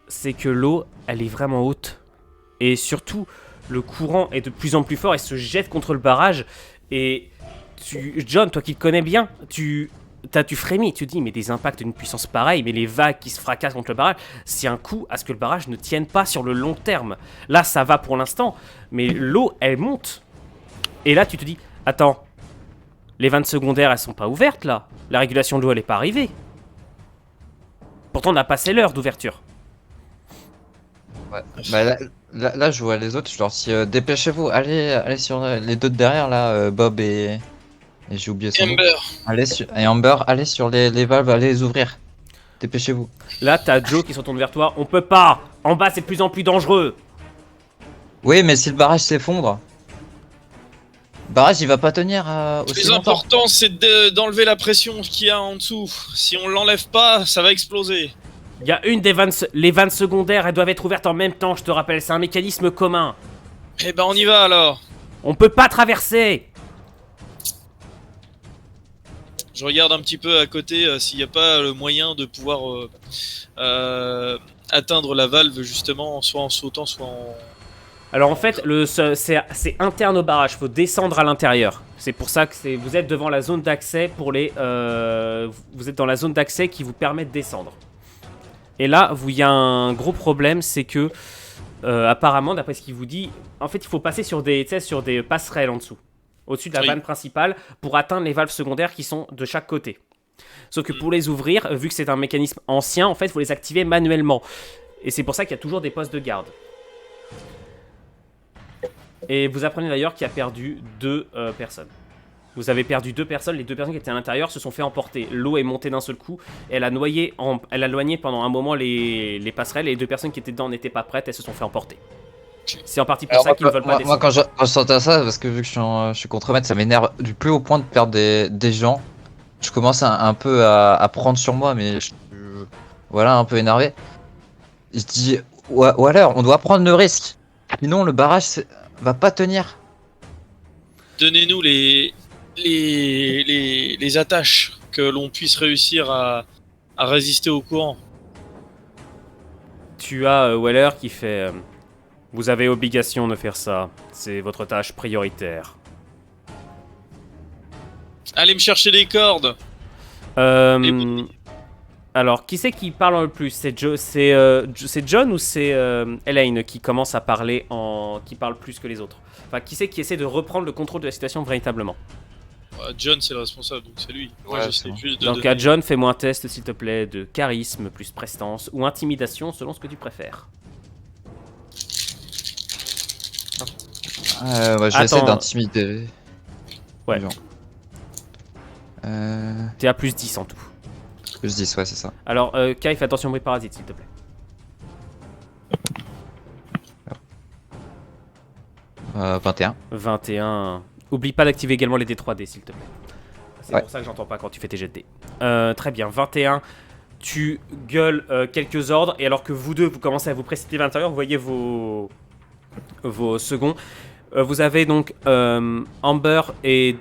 c'est que l'eau, elle est vraiment haute. Et surtout, le courant est de plus en plus fort et se jette contre le barrage. Et John, toi qui le connais bien, tu frémis, tu te dis, mais des impacts d'une puissance pareille, mais les vagues qui se fracassent contre le barrage, c'est un coup à ce que le barrage ne tienne pas sur le long terme. Là, ça va pour l'instant, mais l'eau, elle monte. Et là, tu te dis, attends, les vannes secondaires, elles sont pas ouvertes là. La régulation de l'eau, elle est pas arrivée. Pourtant, on a passé l'heure d'ouverture. Ouais. Bah là, je vois les autres, je leur dis dépêchez-vous, allez sur les deux de derrière là, Bob et j'ai oublié son nom. Amber. Et Amber, allez sur les valves, allez les ouvrir. Dépêchez-vous. Là, t'as Joe qui se retourne vers toi. On peut pas. En bas, c'est de plus en plus dangereux. Oui, mais si le barrage s'effondre, le barrage il va pas tenir Le aussi plus longtemps. important, c'est d'enlever la pression qu'il y a en dessous. Si on l'enlève pas, ça va exploser. Il y a une des vannes, les vannes secondaires, elles doivent être ouvertes en même temps, je te rappelle. C'est un mécanisme commun. Eh ben, on y va alors. On peut pas traverser. Je regarde un petit peu à côté s'il n'y a pas le moyen de pouvoir atteindre la valve justement, soit en sautant, soit en... Alors en fait, c'est interne au barrage. Faut descendre à l'intérieur. C'est pour ça que vous êtes devant la zone d'accès pour les. Vous êtes dans la zone d'accès qui vous permet de descendre. Et là, il y a un gros problème, c'est que apparemment, d'après ce qu'il vous dit, en fait, il faut passer sur des passerelles en dessous, au-dessus de la Oui. vanne principale, pour atteindre les valves secondaires qui sont de chaque côté. Sauf que pour les ouvrir, vu que c'est un mécanisme ancien, en fait, il faut les activer manuellement. Et c'est pour ça qu'il y a toujours des postes de garde. Et vous apprenez d'ailleurs qu'il y a perdu 2 personnes. Vous avez perdu 2 personnes, les 2 personnes qui étaient à l'intérieur se sont fait emporter. L'eau est montée d'un seul coup, et elle a noyé pendant un moment les passerelles, et les 2 personnes qui étaient dedans n'étaient pas prêtes, elles se sont fait emporter. C'est en partie pour ça qu'ils ne veulent pas descendre. Moi quand je sentais ça, parce que vu que je suis contremaître, ça m'énerve du plus haut point de perdre des gens. Je commence un peu à prendre sur moi, mais voilà, un peu énervé. Je dis, ou alors, on doit prendre le risque. Sinon, le barrage va pas tenir. Donnez-nous les attaches que l'on puisse réussir à résister au courant. Tu as Weller qui fait vous avez obligation de faire ça, c'est votre tâche prioritaire. Allez me chercher les cordes. Alors, qui c'est qui parle le plus? C'est John ou c'est Elaine qui commence à parler qui parle plus que les autres? Enfin, qui c'est qui essaie de reprendre le contrôle de la situation véritablement? John, c'est le responsable, donc c'est lui. Moi, Ouais, j'essaie c'est bon. juste de Donc donner- à John, fais-moi un test s'il te plaît de charisme plus prestance ou intimidation selon ce que tu préfères. Ouais, je vais essayer Attends. d'intimider. Ouais. les gens. T'es à plus 10 en tout. Je dis, ouais, c'est ça. Alors, Kai, fais attention au bruit de parasite s'il te plaît. 21. 21. Oublie pas d'activer également les D3D s'il te plaît. C'est Ouais. pour ça que j'entends pas quand tu fais tes jets de dés. Très bien, 21. Tu gueules quelques ordres et alors que vous deux vous commencez à vous précipiter vers l'intérieur, vous voyez vos seconds. Vous avez donc Amber et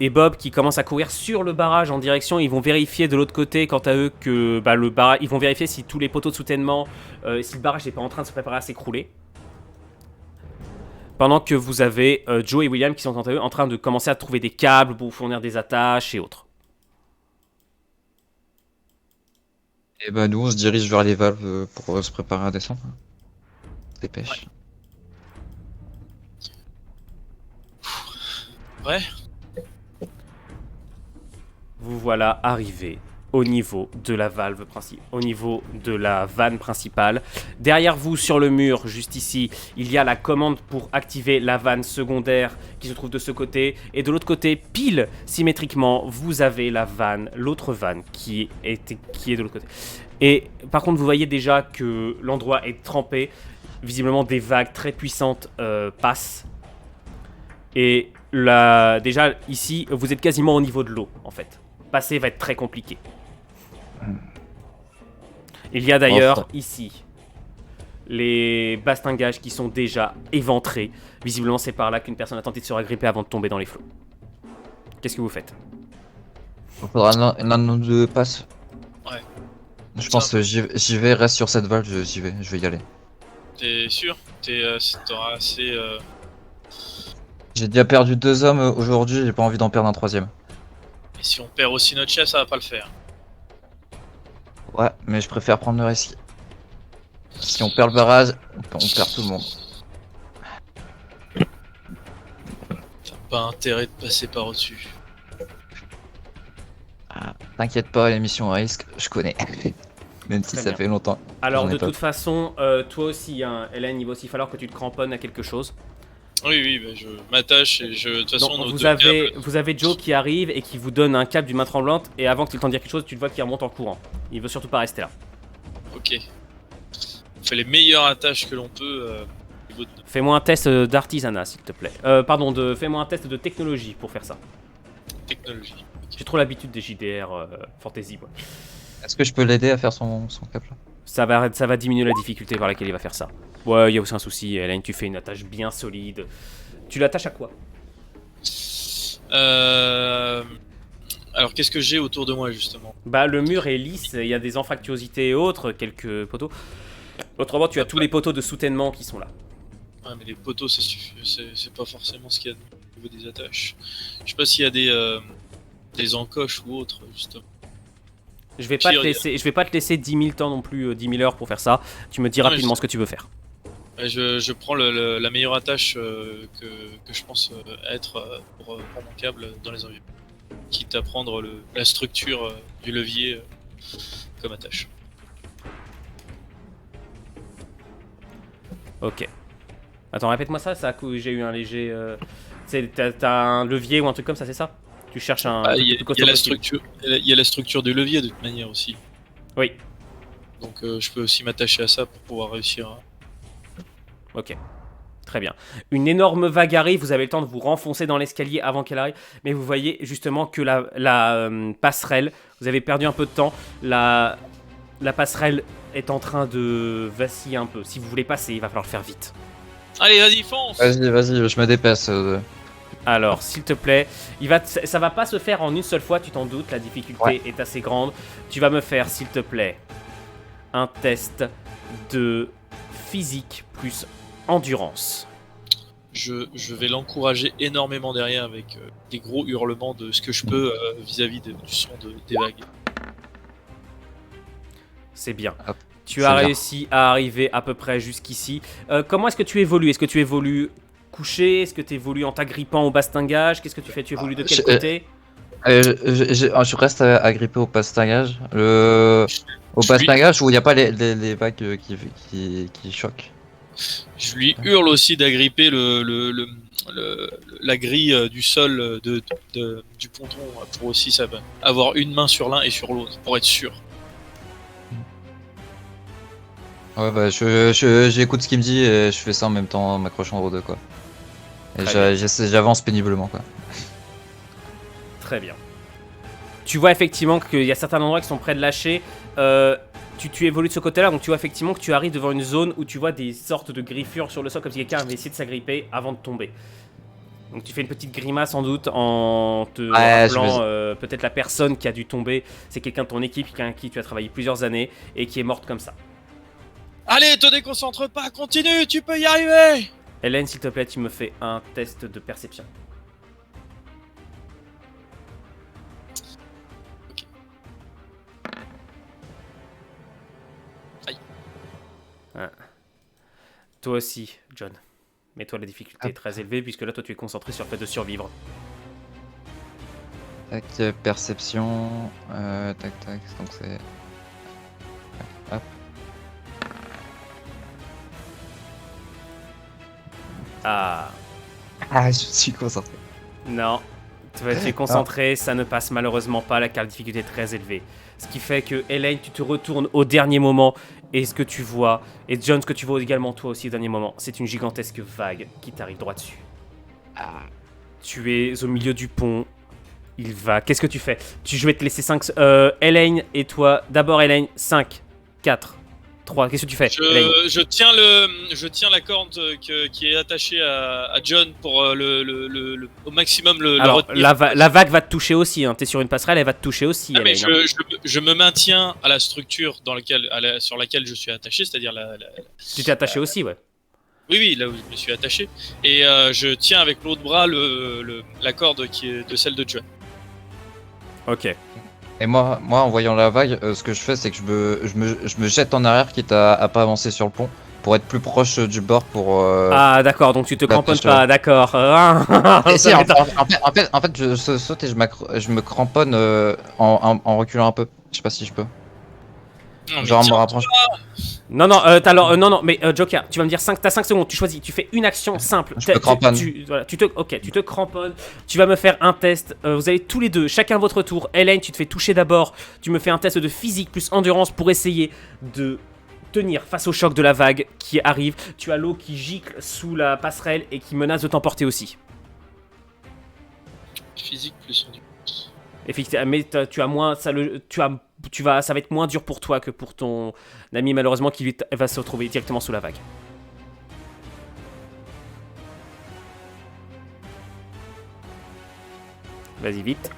Bob qui commencent à courir sur le barrage en direction. Ils vont vérifier de l'autre côté, quant à eux, que le barrage. Ils vont vérifier si tous les poteaux de soutènement, si le barrage n'est pas en train de se préparer à s'écrouler. Pendant que vous avez Joe et William qui sont quant à eux en train de commencer à trouver des câbles pour vous fournir des attaches et autres. Et bah, nous, on se dirige vers les valves pour se préparer à descendre. Dépêche. Ouais. Vous voilà arrivé au niveau de la valve principale, au niveau de la vanne principale. Derrière vous, sur le mur, juste ici, il y a la commande pour activer la vanne secondaire qui se trouve de ce côté. Et de l'autre côté, pile symétriquement, vous avez la vanne, l'autre vanne qui est de l'autre côté. Et par contre, vous voyez déjà que l'endroit est trempé. Visiblement, des vagues très puissantes passent. Et là, déjà, ici, vous êtes quasiment au niveau de l'eau, en fait. Passer va être très compliqué. Il y a d'ailleurs ici les bastingages qui sont déjà éventrés. Visiblement, c'est par là qu'une personne a tenté de se ragripper avant de tomber dans les flots. Qu'est-ce que vous faites? Il faudra l'un de nous deux passe. Ouais. Je pense que j'y vais, reste sur cette valve, j'y vais, je vais y aller. T'es sûr? T'auras assez... J'ai déjà perdu 2 hommes aujourd'hui, j'ai pas envie d'en perdre un 3e. Et si on perd aussi notre chef, ça va pas le faire. Ouais, mais je préfère prendre le risque. Si on perd le barrage, on perd tout le monde. T'as pas intérêt de passer par au-dessus. Ah, t'inquiète pas, les missions à risque, je connais. Même si Très ça bien. fait longtemps. Alors, J'en ai de pas. toute façon, toi aussi, hein, Hélène, il va aussi falloir que tu te cramponnes à quelque chose. Oui, bah, je m'attache et de toute façon... Donc, nos vous deux câbles- avez Joe qui arrive et qui vous donne un câble d'une main tremblante. Et avant que tu le temps de dire quelque chose, tu le vois qu'il remonte en courant. Il veut surtout pas rester là. Ok. On fait les meilleures attaches que l'on peut au niveau de... Fais-moi un test d'artisanat, s'il te plaît. Fais-moi un test de technologie pour faire ça. technologie. J'ai trop l'habitude des JDR fantasy, moi. Est-ce que je peux l'aider à faire son câble là? Ça va diminuer la difficulté par laquelle il va faire ça. Ouais, il y a aussi un souci, Hélène, tu fais une attache bien solide. Tu l'attaches à quoi? Alors qu'est-ce que j'ai autour de moi justement? Bah, le mur est lisse, il y a des anfractuosités et autres, quelques poteaux. Autrement, tu as tous les poteaux de soutènement qui sont là. Ouais, mais les poteaux, ça suffit, c'est pas forcément ce qu'il y a au niveau des attaches. Je sais pas s'il y a des encoches ou autres, justement. Je vais pas te laisser 10 000 temps non plus, 10 000 heures pour faire ça. Tu me dis Non, mais rapidement ce que tu veux faire. Ouais, je prends la meilleure attache que je pense être pour mon câble dans les environs. Quitte à prendre la structure du levier comme attache. Ok. Attends, répète-moi ça, j'ai eu un léger... T'as un levier ou un truc comme ça, c'est ça? Tu cherches un... Ah, truc il le plus y costaud a la possible. structure, il y a la structure du levier de toute manière aussi. Oui, Donc je peux aussi m'attacher à ça pour pouvoir réussir à... ok. Très bien. Une énorme vague arrive, vous avez le temps de vous renfoncer dans l'escalier avant qu'elle arrive, mais vous voyez justement que la passerelle, vous avez perdu un peu de temps, la passerelle est en train de vaciller un peu. Si vous voulez passer, il va falloir le faire vite. Allez, vas-y, fonce! Vas-y, je me dépêche. Alors, s'il te plaît, ça va pas se faire en une seule fois, tu t'en doutes, la difficulté est assez grande. Tu vas me faire, s'il te plaît, un test de physique plus endurance. Je vais l'encourager énormément derrière avec des gros hurlements de ce que je peux vis-à-vis du son des vagues. C'est bien. Hop, Tu c'est as bien. réussi à arriver à peu près jusqu'ici. Comment est-ce que tu évolues? Est-ce que tu évolues couché? Est-ce que tu évolues en t'agrippant au bastingage? Qu'est-ce que tu fais? Tu évolues de quel côté? Je reste agrippé au bastingage. Au bastingage où il n'y a pas les vagues qui choquent. Je lui hurle aussi d'agripper la grille du sol du ponton pour aussi avoir une main sur l'un et sur l'autre pour être sûr. Ouais, bah, j'écoute ce qu'il me dit et je fais ça en même temps en m'accrochant aux deux, quoi. Et Très j'avance péniblement, quoi. Très bien. Tu vois effectivement qu'il y a certains endroits qui sont près de lâcher. Tu évolues de ce côté-là, donc tu vois effectivement que tu arrives devant une zone où tu vois des sortes de griffures sur le sol, comme si quelqu'un avait essayé de s'agripper avant de tomber. Donc tu fais une petite grimace sans doute en te rappelant peut-être la personne qui a dû tomber. C'est quelqu'un de ton équipe avec qui tu as travaillé plusieurs années et qui est morte comme ça. Allez, te déconcentre pas, continue, tu peux y arriver! Hélène, s'il te plaît, tu me fais un test de perception. Aïe. Ah. Toi aussi, John. Mais toi, la difficulté est très élevée puisque là, toi, tu es concentré sur le fait de survivre. Tac, perception. Tac, tac. Donc c'est. Hop. Ah, Ah, je suis concentré. non. Tu vas être concentré, ça ne passe malheureusement pas, la carte difficulté est très élevée. Ce qui fait que, Elaine, tu te retournes au dernier moment, et ce que tu vois, et John, ce que tu vois également toi aussi au dernier moment, c'est une gigantesque vague qui t'arrive droit dessus. Tu es au milieu du pont, il va... Qu'est-ce que tu fais? Je vais te laisser 5... Elaine et toi, d'abord Elaine, 5, 4, 3, qu'est-ce que tu fais? Elaine. Je tiens la corde qui est attachée à John pour au maximum le Alors, retenir. la vague va te toucher aussi, hein. T'es sur une passerelle, elle va te toucher aussi, Ah, mais Elaine, hein. je me maintiens à la structure sur laquelle je suis attaché, c'est-à-dire Tu t'es attaché aussi, ouais. oui, là où je me suis attaché. Et je tiens avec l'autre bras la corde qui est de celle de John. Ok. Et moi, en voyant la vague, ce que je fais, c'est que je me jette en arrière, quitte à pas avancer sur le pont, pour être plus proche du bord pour. Ah, d'accord, donc tu te cramponnes t'attacher. pas, d'accord. Et si, Ça en, m'étonne. en fait, je saute et je me cramponne en reculant un peu. Je sais pas si je peux. Non, mais Genre, on me tiens, rapproche. Non, non, mais Joker, tu vas me dire 5, t'as 5 secondes, tu choisis, tu fais une action simple. Je me cramponne. Voilà, tu te cramponnes, tu vas me faire un test, vous allez tous les deux, chacun votre tour. Elaine, tu te fais toucher d'abord, tu me fais un test de physique plus endurance pour essayer de tenir face au choc de la vague qui arrive. Tu as l'eau qui gicle sous la passerelle et qui menace de t'emporter aussi. physique plus endurance. Effectivement, mais tu as moins, ça va être moins dur pour toi que pour ton ami malheureusement qui va se retrouver directement sous la vague. Vas-y vite.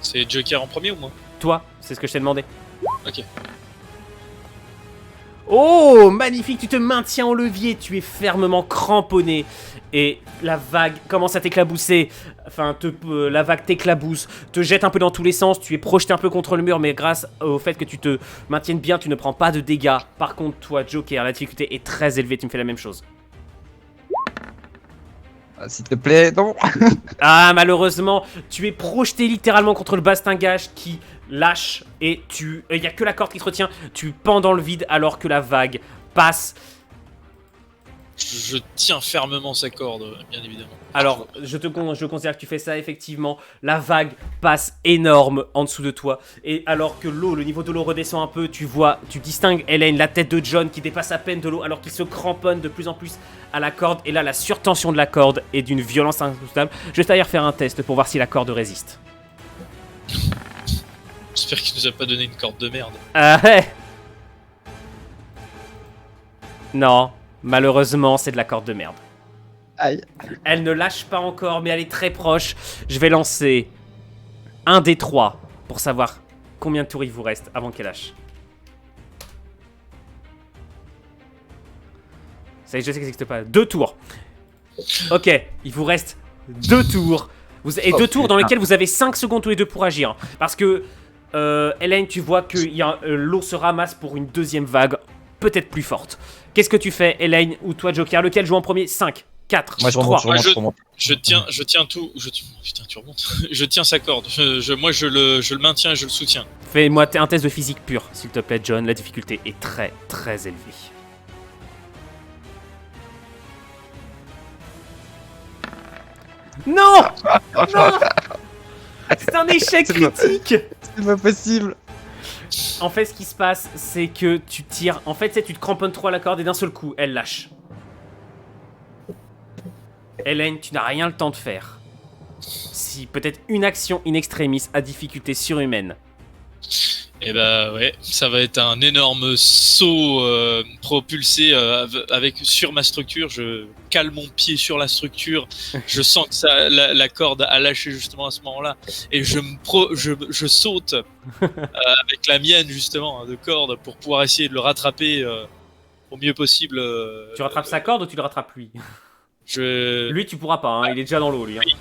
C'est Joker en premier ou moi? Toi, c'est ce que je t'ai demandé. Ok. Oh, magnifique, tu te maintiens au levier, tu es fermement cramponné et la vague commence à t'éclabousser. Enfin, la vague t'éclabousse, te jette un peu dans tous les sens, tu es projeté un peu contre le mur, mais grâce au fait que tu te maintiennes bien, tu ne prends pas de dégâts. Par contre, toi, Joker, la difficulté est très élevée, tu me fais la même chose. Ah, s'il te plaît, non. Ah, malheureusement, tu es projeté littéralement contre le bastingage qui lâche et il n'y a que la corde qui te retient. Tu pends dans le vide alors que la vague passe. Je tiens fermement sa corde, bien évidemment. Alors, je considère que tu fais ça, effectivement. La vague passe énorme en dessous de toi. Et alors que le niveau de l'eau redescend un peu, tu distingues Elaine, la tête de John qui dépasse à peine de l'eau alors qu'il se cramponne de plus en plus à la corde. Et là, la surtension de la corde est d'une violence insoutenable. Je vais d'ailleurs faire un test pour voir si la corde résiste. J'espère qu'il nous a pas donné une corde de merde. Ah ouais. Non, malheureusement, c'est de la corde de merde. Aïe. Elle ne lâche pas encore, mais elle est très proche. Je vais lancer un des 3 pour savoir combien de tours il vous reste avant qu'elle lâche. Ça y est, je sais que ça n'existe pas. 2 tours. Ok, il vous reste 2 tours. Et 2 tours dans lesquels vous avez 5 secondes tous les deux pour agir. Parce que, Elaine, tu vois que l'eau se ramasse pour une deuxième vague, peut-être plus forte. Qu'est-ce que tu fais, Elaine ou toi, Joker? Lequel joue en premier? 5, 4, Moi, je 3. remonte. Je tiens tout. Putain, tu remontes. Je tiens sa corde. Moi, je le maintiens et je le soutiens. Fais-moi un test de physique pur, s'il te plaît, John. La difficulté est très, très élevée. Non! Non! C'est un échec critique! C'est pas possible. En fait, ce qui se passe, c'est que tu tires. En fait, tu te cramponnes trop à la corde et d'un seul coup, elle lâche. Elaine, tu n'as rien le temps de faire. Si peut-être une action in extremis à difficulté surhumaine. Et bah ouais, ça va être un énorme saut propulsé sur ma structure. Je cale mon pied sur la structure. Je sens que la corde a lâché justement à ce moment-là. Et je saute avec la mienne justement de corde pour pouvoir essayer de le rattraper au mieux possible. Tu rattrapes sa corde ou tu le rattrapes lui? Lui, tu pourras pas, hein, il est déjà dans l'eau, lui. Hein. Oui.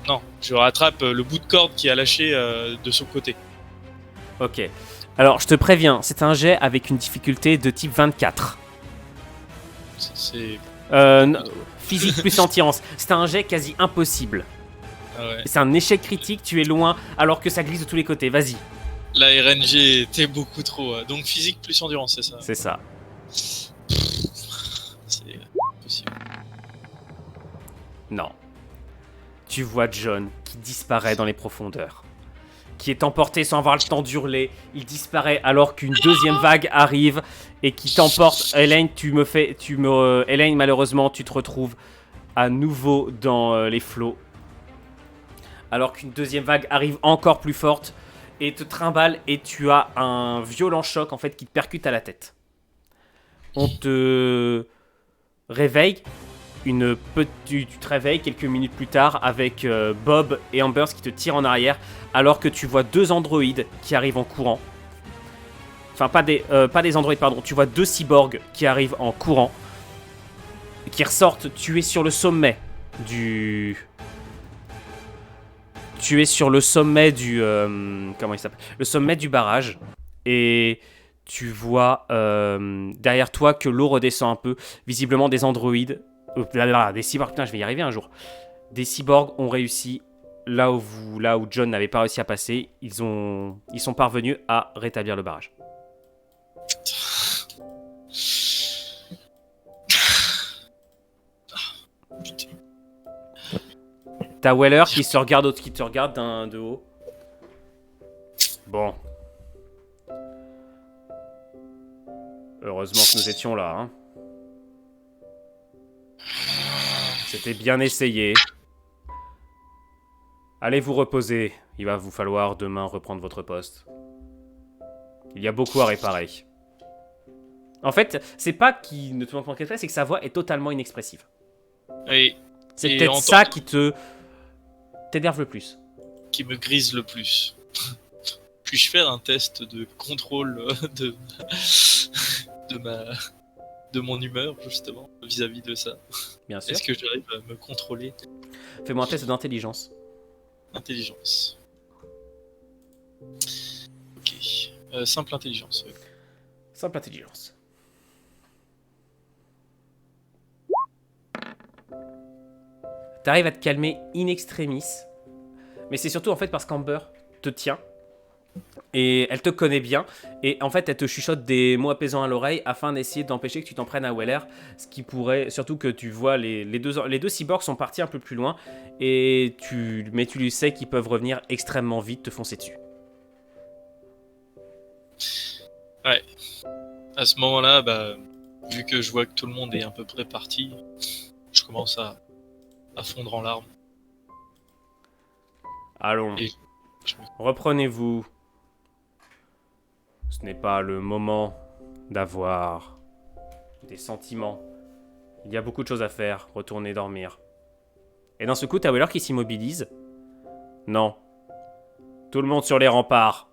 Non, je rattrape le bout de corde qui a lâché de son côté. Ok. Alors, je te préviens, c'est un jet avec une difficulté de type 24. C'est... Physique plus endurance. C'est un jet quasi impossible. Ah ouais. C'est un échec critique, tu es loin alors que ça glisse de tous les côtés. Vas-y. La RNG était beaucoup trop. Donc physique plus endurance, c'est ça. C'est ça. C'est possible. Non. Tu vois John qui disparaît dans les profondeurs. Qui est emporté sans avoir le temps d'hurler. Il disparaît alors qu'une deuxième vague arrive et qui t'emporte. Elaine, Elaine, malheureusement, tu te retrouves à nouveau dans les flots. Alors qu'une deuxième vague arrive encore plus forte et te trimballe et tu as un violent choc en fait qui te percute à la tête. On te réveille. Tu te réveilles quelques minutes plus tard avec Bob et Amber qui te tirent en arrière alors que tu vois deux androïdes qui arrivent en courant. Enfin, pas des androïdes, pardon. Tu vois deux cyborgs qui arrivent en courant. Qui ressortent. Tu es sur le sommet du... comment il s'appelle ? Le sommet du barrage. Et tu vois derrière toi que l'eau redescend un peu. Visiblement des androïdes... des cyborgs, putain, je vais y arriver un jour. Des cyborgs ont réussi là où John n'avait pas réussi à passer. Ils sont parvenus à rétablir le barrage. T'as Weller qui te regarde de haut. Bon. Heureusement que nous étions là, hein. C'était bien essayé. Allez vous reposer. Il va vous falloir demain reprendre votre poste. Il y a beaucoup à réparer. En fait, c'est pas qu'il ne te manque pas de respect, c'est que sa voix est totalement inexpressive. Et C'est peut-être ça qui t'énerve le plus. qui me grise le plus. Puis-je faire un test de contrôle de mon humeur, justement, vis-à-vis de ça? Bien sûr. Est-ce que j'arrive à me contrôler? Fais-moi un test d'intelligence. Intelligence. Ok. Simple intelligence. Oui. Simple intelligence. T'arrives à te calmer in extremis. Mais c'est surtout en fait parce qu'Amber te tient. Et elle te connaît bien. Et en fait, elle te chuchote des mots apaisants à l'oreille afin d'essayer d'empêcher que tu t'en prennes à Weller. Ce qui pourrait... Surtout que tu vois, les deux cyborgs sont partis un peu plus loin. Mais tu lui sais qu'ils peuvent revenir extrêmement vite, te foncer dessus. Ouais. À ce moment-là, vu que je vois que tout le monde est à peu près parti, je commence à fondre en larmes. Allons, Et reprenez-vous. Ce n'est pas le moment d'avoir des sentiments. Il y a beaucoup de choses à faire. Retournez dormir. Et d'un seul coup, t'as Weller qui s'immobilise. Non. Tout le monde sur les remparts.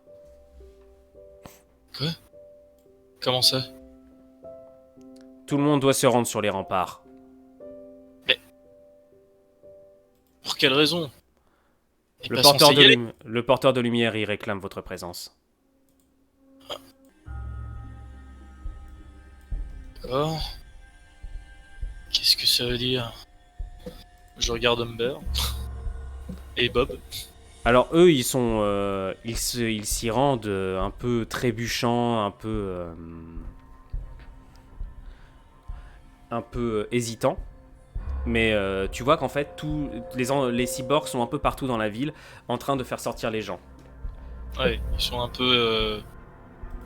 Quoi? Comment ça? Tout le monde doit se rendre sur les remparts. Pour quelle raison? Le porteur de lumière y réclame votre présence. D'accord. Qu'est-ce que ça veut dire? Je regarde Humber. Et Bob. Alors eux, ils s'y rendent un peu trébuchants, un peu hésitants. Mais tu vois qu'en fait, tous les cyborgs sont un peu partout dans la ville, en train de faire sortir les gens. Ouais, ils sont un peu...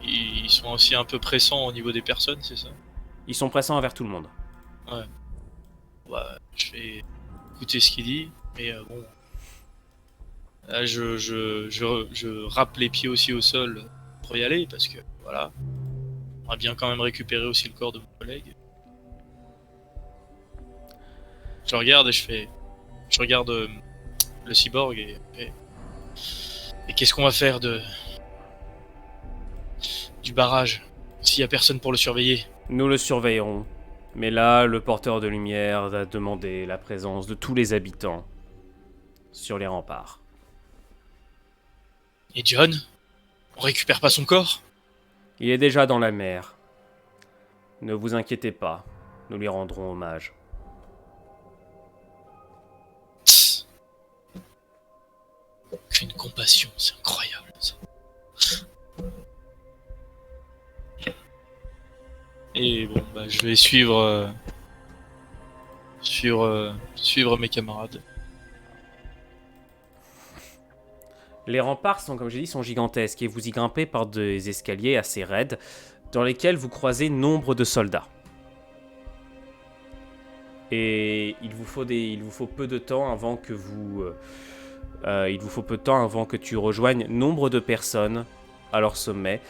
ils sont aussi un peu pressants au niveau des personnes, c'est ça? Ils sont pressants envers tout le monde. Ouais. Bah, je vais écouter ce qu'il dit, mais bon... Là, je râpe les pieds aussi au sol pour y aller, parce que, voilà... On va bien quand même récupérer aussi le corps de mon collègue. Je regarde et je regarde le cyborg et qu'est-ce qu'on va faire du barrage s'il y a personne pour le surveiller? Nous le surveillerons. Mais là, le porteur de lumière a demandé la présence de tous les habitants sur les remparts. Et John? On récupère pas son corps? Il est déjà dans la mer. Ne vous inquiétez pas, nous lui rendrons hommage. Aucune compassion, c'est incroyable ça. Et bon, bah, je vais suivre mes camarades. Les remparts sont, comme j'ai dit, sont gigantesques et vous y grimpez par des escaliers assez raides dans lesquels vous croisez nombre de soldats. Et il vous faut peu de temps avant que tu rejoignes nombre de personnes à leur sommet.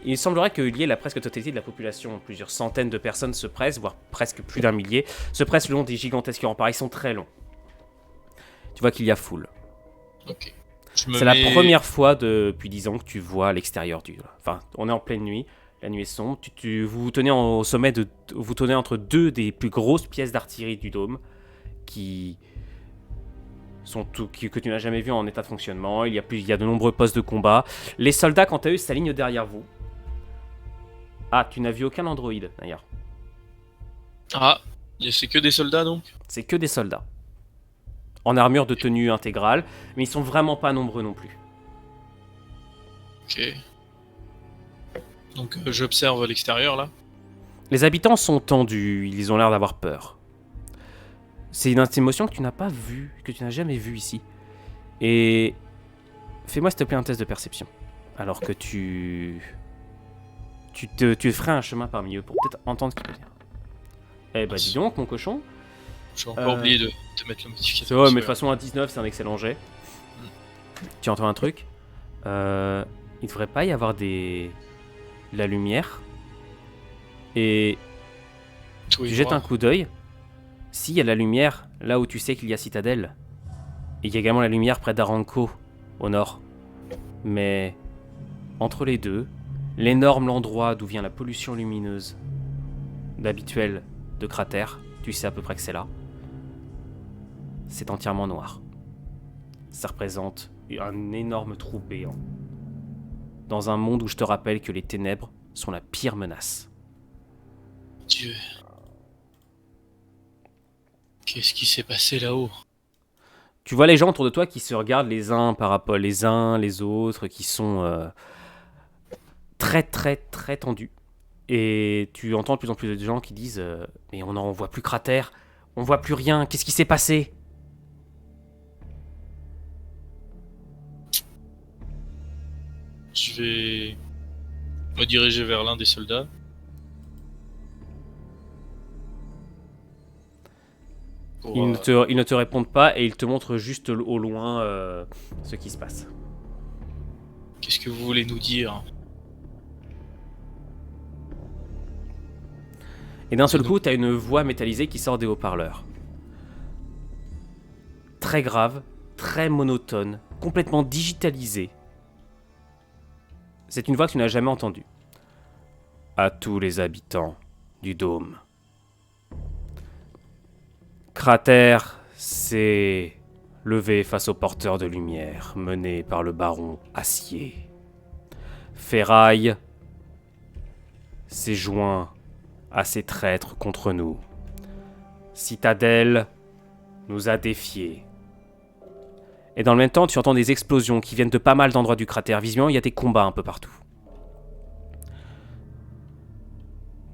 Il semblerait qu'il y ait la presque totalité de la population. Plusieurs centaines de personnes se pressent, voire presque plus d'un millier, se pressent le long des gigantesques remparts. Ils sont très longs. Tu vois qu'il y a foule. Ok. C'est la première fois depuis 10 ans que tu vois l'extérieur du... Enfin, on est en pleine nuit, la nuit est sombre. Vous tenez au sommet de... Vous tenez entre deux des plus grosses pièces d'artillerie du dôme que tu n'as jamais vu en état de fonctionnement. Il y a de nombreux postes de combat. Les soldats, quant à eux, s'alignent derrière vous. Ah, tu n'as vu aucun androïde, d'ailleurs. Ah, c'est que des soldats donc? C'est que des soldats. En armure de tenue intégrale, mais ils sont vraiment pas nombreux non plus. Ok. Donc j'observe l'extérieur là. Les habitants sont tendus, ils ont l'air d'avoir peur. C'est une émotion que tu n'as pas vue, que tu n'as jamais vue ici. Et fais-moi s'il te plaît un test de perception. Alors que tu ferais un chemin parmi eux pour peut-être entendre ce qu'ils peuvent dire. Eh bah dis donc mon cochon. J'ai encore oublié de mettre le modificateur. C'est vrai, mais de toute façon un 19 c'est un excellent jet. Tu entends un truc il ne devrait pas y avoir la lumière. Et Tout est tu jettes noir. un coup d'œil. S'il y a la lumière là où tu sais qu'il y a Citadelle, et il y a également la lumière près d'Aranco, au nord. Mais entre les deux, l'énorme endroit d'où vient la pollution lumineuse d'habituel de cratère, tu sais à peu près que c'est là, c'est entièrement noir. Ça représente un énorme trou béant. Dans un monde où je te rappelle que les ténèbres sont la pire menace. Dieu. Qu'est-ce qui s'est passé là-haut? Tu vois les gens autour de toi qui se regardent les uns par rapport les uns les autres, qui sont très très très tendus. Et tu entends de plus en plus de gens qui disent mais on n'en voit plus cratère, on voit plus rien, qu'est-ce qui s'est passé? Je vais me diriger vers l'un des soldats. Pour, Ils ne te répondent pas et ils te montrent juste au loin ce qui se passe. Qu'est-ce que vous voulez nous dire? Et d'un seul coup, t'as une voix métallisée qui sort des haut-parleurs. Très grave, très monotone, complètement digitalisée. C'est une voix que tu n'as jamais entendue. À tous les habitants du dôme. Cratère s'est levé face aux porteurs de lumière menés par le baron Acier. Ferraille s'est joint à ces traîtres contre nous. Citadelle nous a défiés. Et dans le même temps, tu entends des explosions qui viennent de pas mal d'endroits du cratère. Visiblement, il y a des combats un peu partout.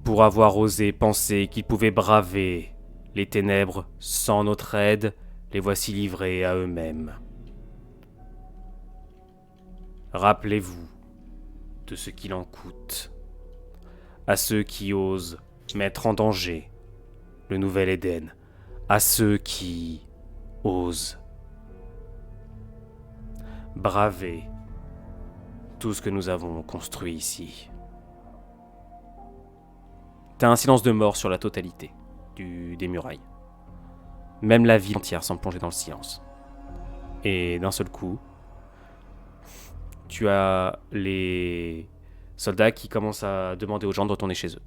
Pour avoir osé penser qu'ils pouvaient braver les ténèbres sans notre aide, les voici livrés à eux-mêmes. Rappelez-vous de ce qu'il en coûte à ceux qui osent mettre en danger le nouvel Éden, à ceux qui osent braver tout ce que nous avons construit ici. T'as un silence de mort sur la totalité des murailles. Même la ville entière semble plonger dans le silence. Et d'un seul coup, tu as les soldats qui commencent à demander aux gens de retourner chez eux.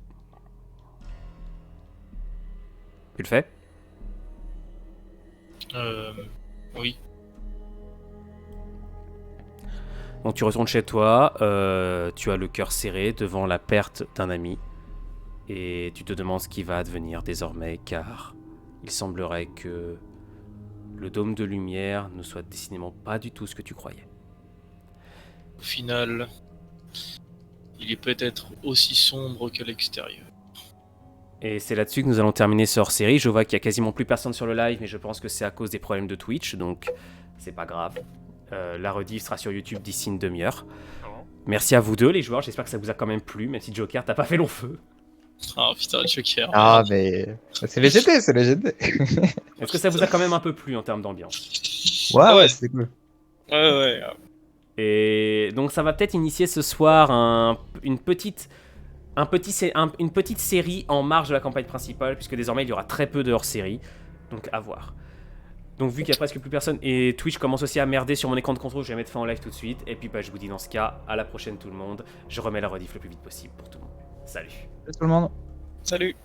Tu le fais ? Oui. Donc tu retournes chez toi, tu as le cœur serré devant la perte d'un ami. Et tu te demandes ce qui va advenir désormais, car il semblerait que le dôme de lumière ne soit décidément pas du tout ce que tu croyais. au final, il est peut-être aussi sombre que l'extérieur. Et c'est là-dessus que nous allons terminer ce hors-série. Je vois qu'il y a quasiment plus personne sur le live, mais je pense que c'est à cause des problèmes de Twitch, donc c'est pas grave. La rediff sera sur YouTube d'ici une demi-heure. Merci à vous deux, les joueurs. J'espère que ça vous a quand même plu, même si Joker, t'as pas fait long feu. Oh putain, le Joker. Ah, mais c'est les GT, c'est les GT. Est-ce que ça vous a quand même un peu plu en termes d'ambiance? Ouais, c'était cool. Ouais. Et donc ça va peut-être initier ce soir une petite série en marge de la campagne principale, puisque désormais il y aura très peu de hors-série, donc à voir. Donc vu qu'il y a presque plus personne, et Twitch commence aussi à merder sur mon écran de contrôle, je vais mettre fin en live tout de suite, et puis je vous dis dans ce cas, à la prochaine tout le monde, je remets la rediff le plus vite possible pour tout le monde. Salut. Salut tout le monde. Salut.